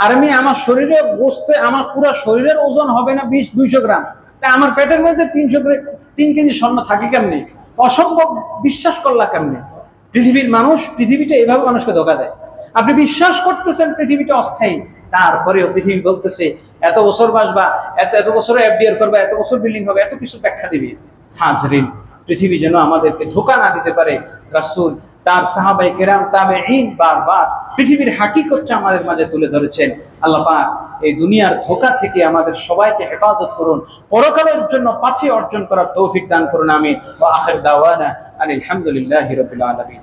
আর আমি আমার শরীরে বসতে আমার পুরো শরীরের ওজন হবে না 200 গ্রাম, তাই আমার পেটের মধ্যে 3 কেজি স্বর্ণ থাকে কেমনে? অসম্ভব বিশ্বাস করলা কেমনে? পৃথিবীর মানুষ, পৃথিবীটা এভাবে মানুষকে ধোঁকা দেয়। আপনি বিশ্বাস করতেছেন পৃথিবীটা অস্থায়ী, তারপরেও পৃথিবী বলতেছে এত বছর বাঁচবা, এত বছর এফডিআর করবা, এত বছর বিল্ডিং হবে, এত কিছু ব্যাখ্যা দিবে। হাজরিন, পৃথিবী যেন আমাদেরকে ধোঁকা না দিতে পারে। রাসূল তার সাহাবায়ে কেরাম তাবেঈন বারবার পৃথিবীর হাকিকতটা আমাদের মাঝে তুলে ধরেছেন। আল্লাহ পাক এই দুনিয়ার ধোঁকা থেকে আমাদের সবাইকে হেফাজত করুন, পরকালের জন্য পাথে অর্জন করার তৌফিক দান করুন। আমিন। ওয়া আখির দাওয়ানা আলহামদুলিল্লাহি রাব্বিল আলামিন।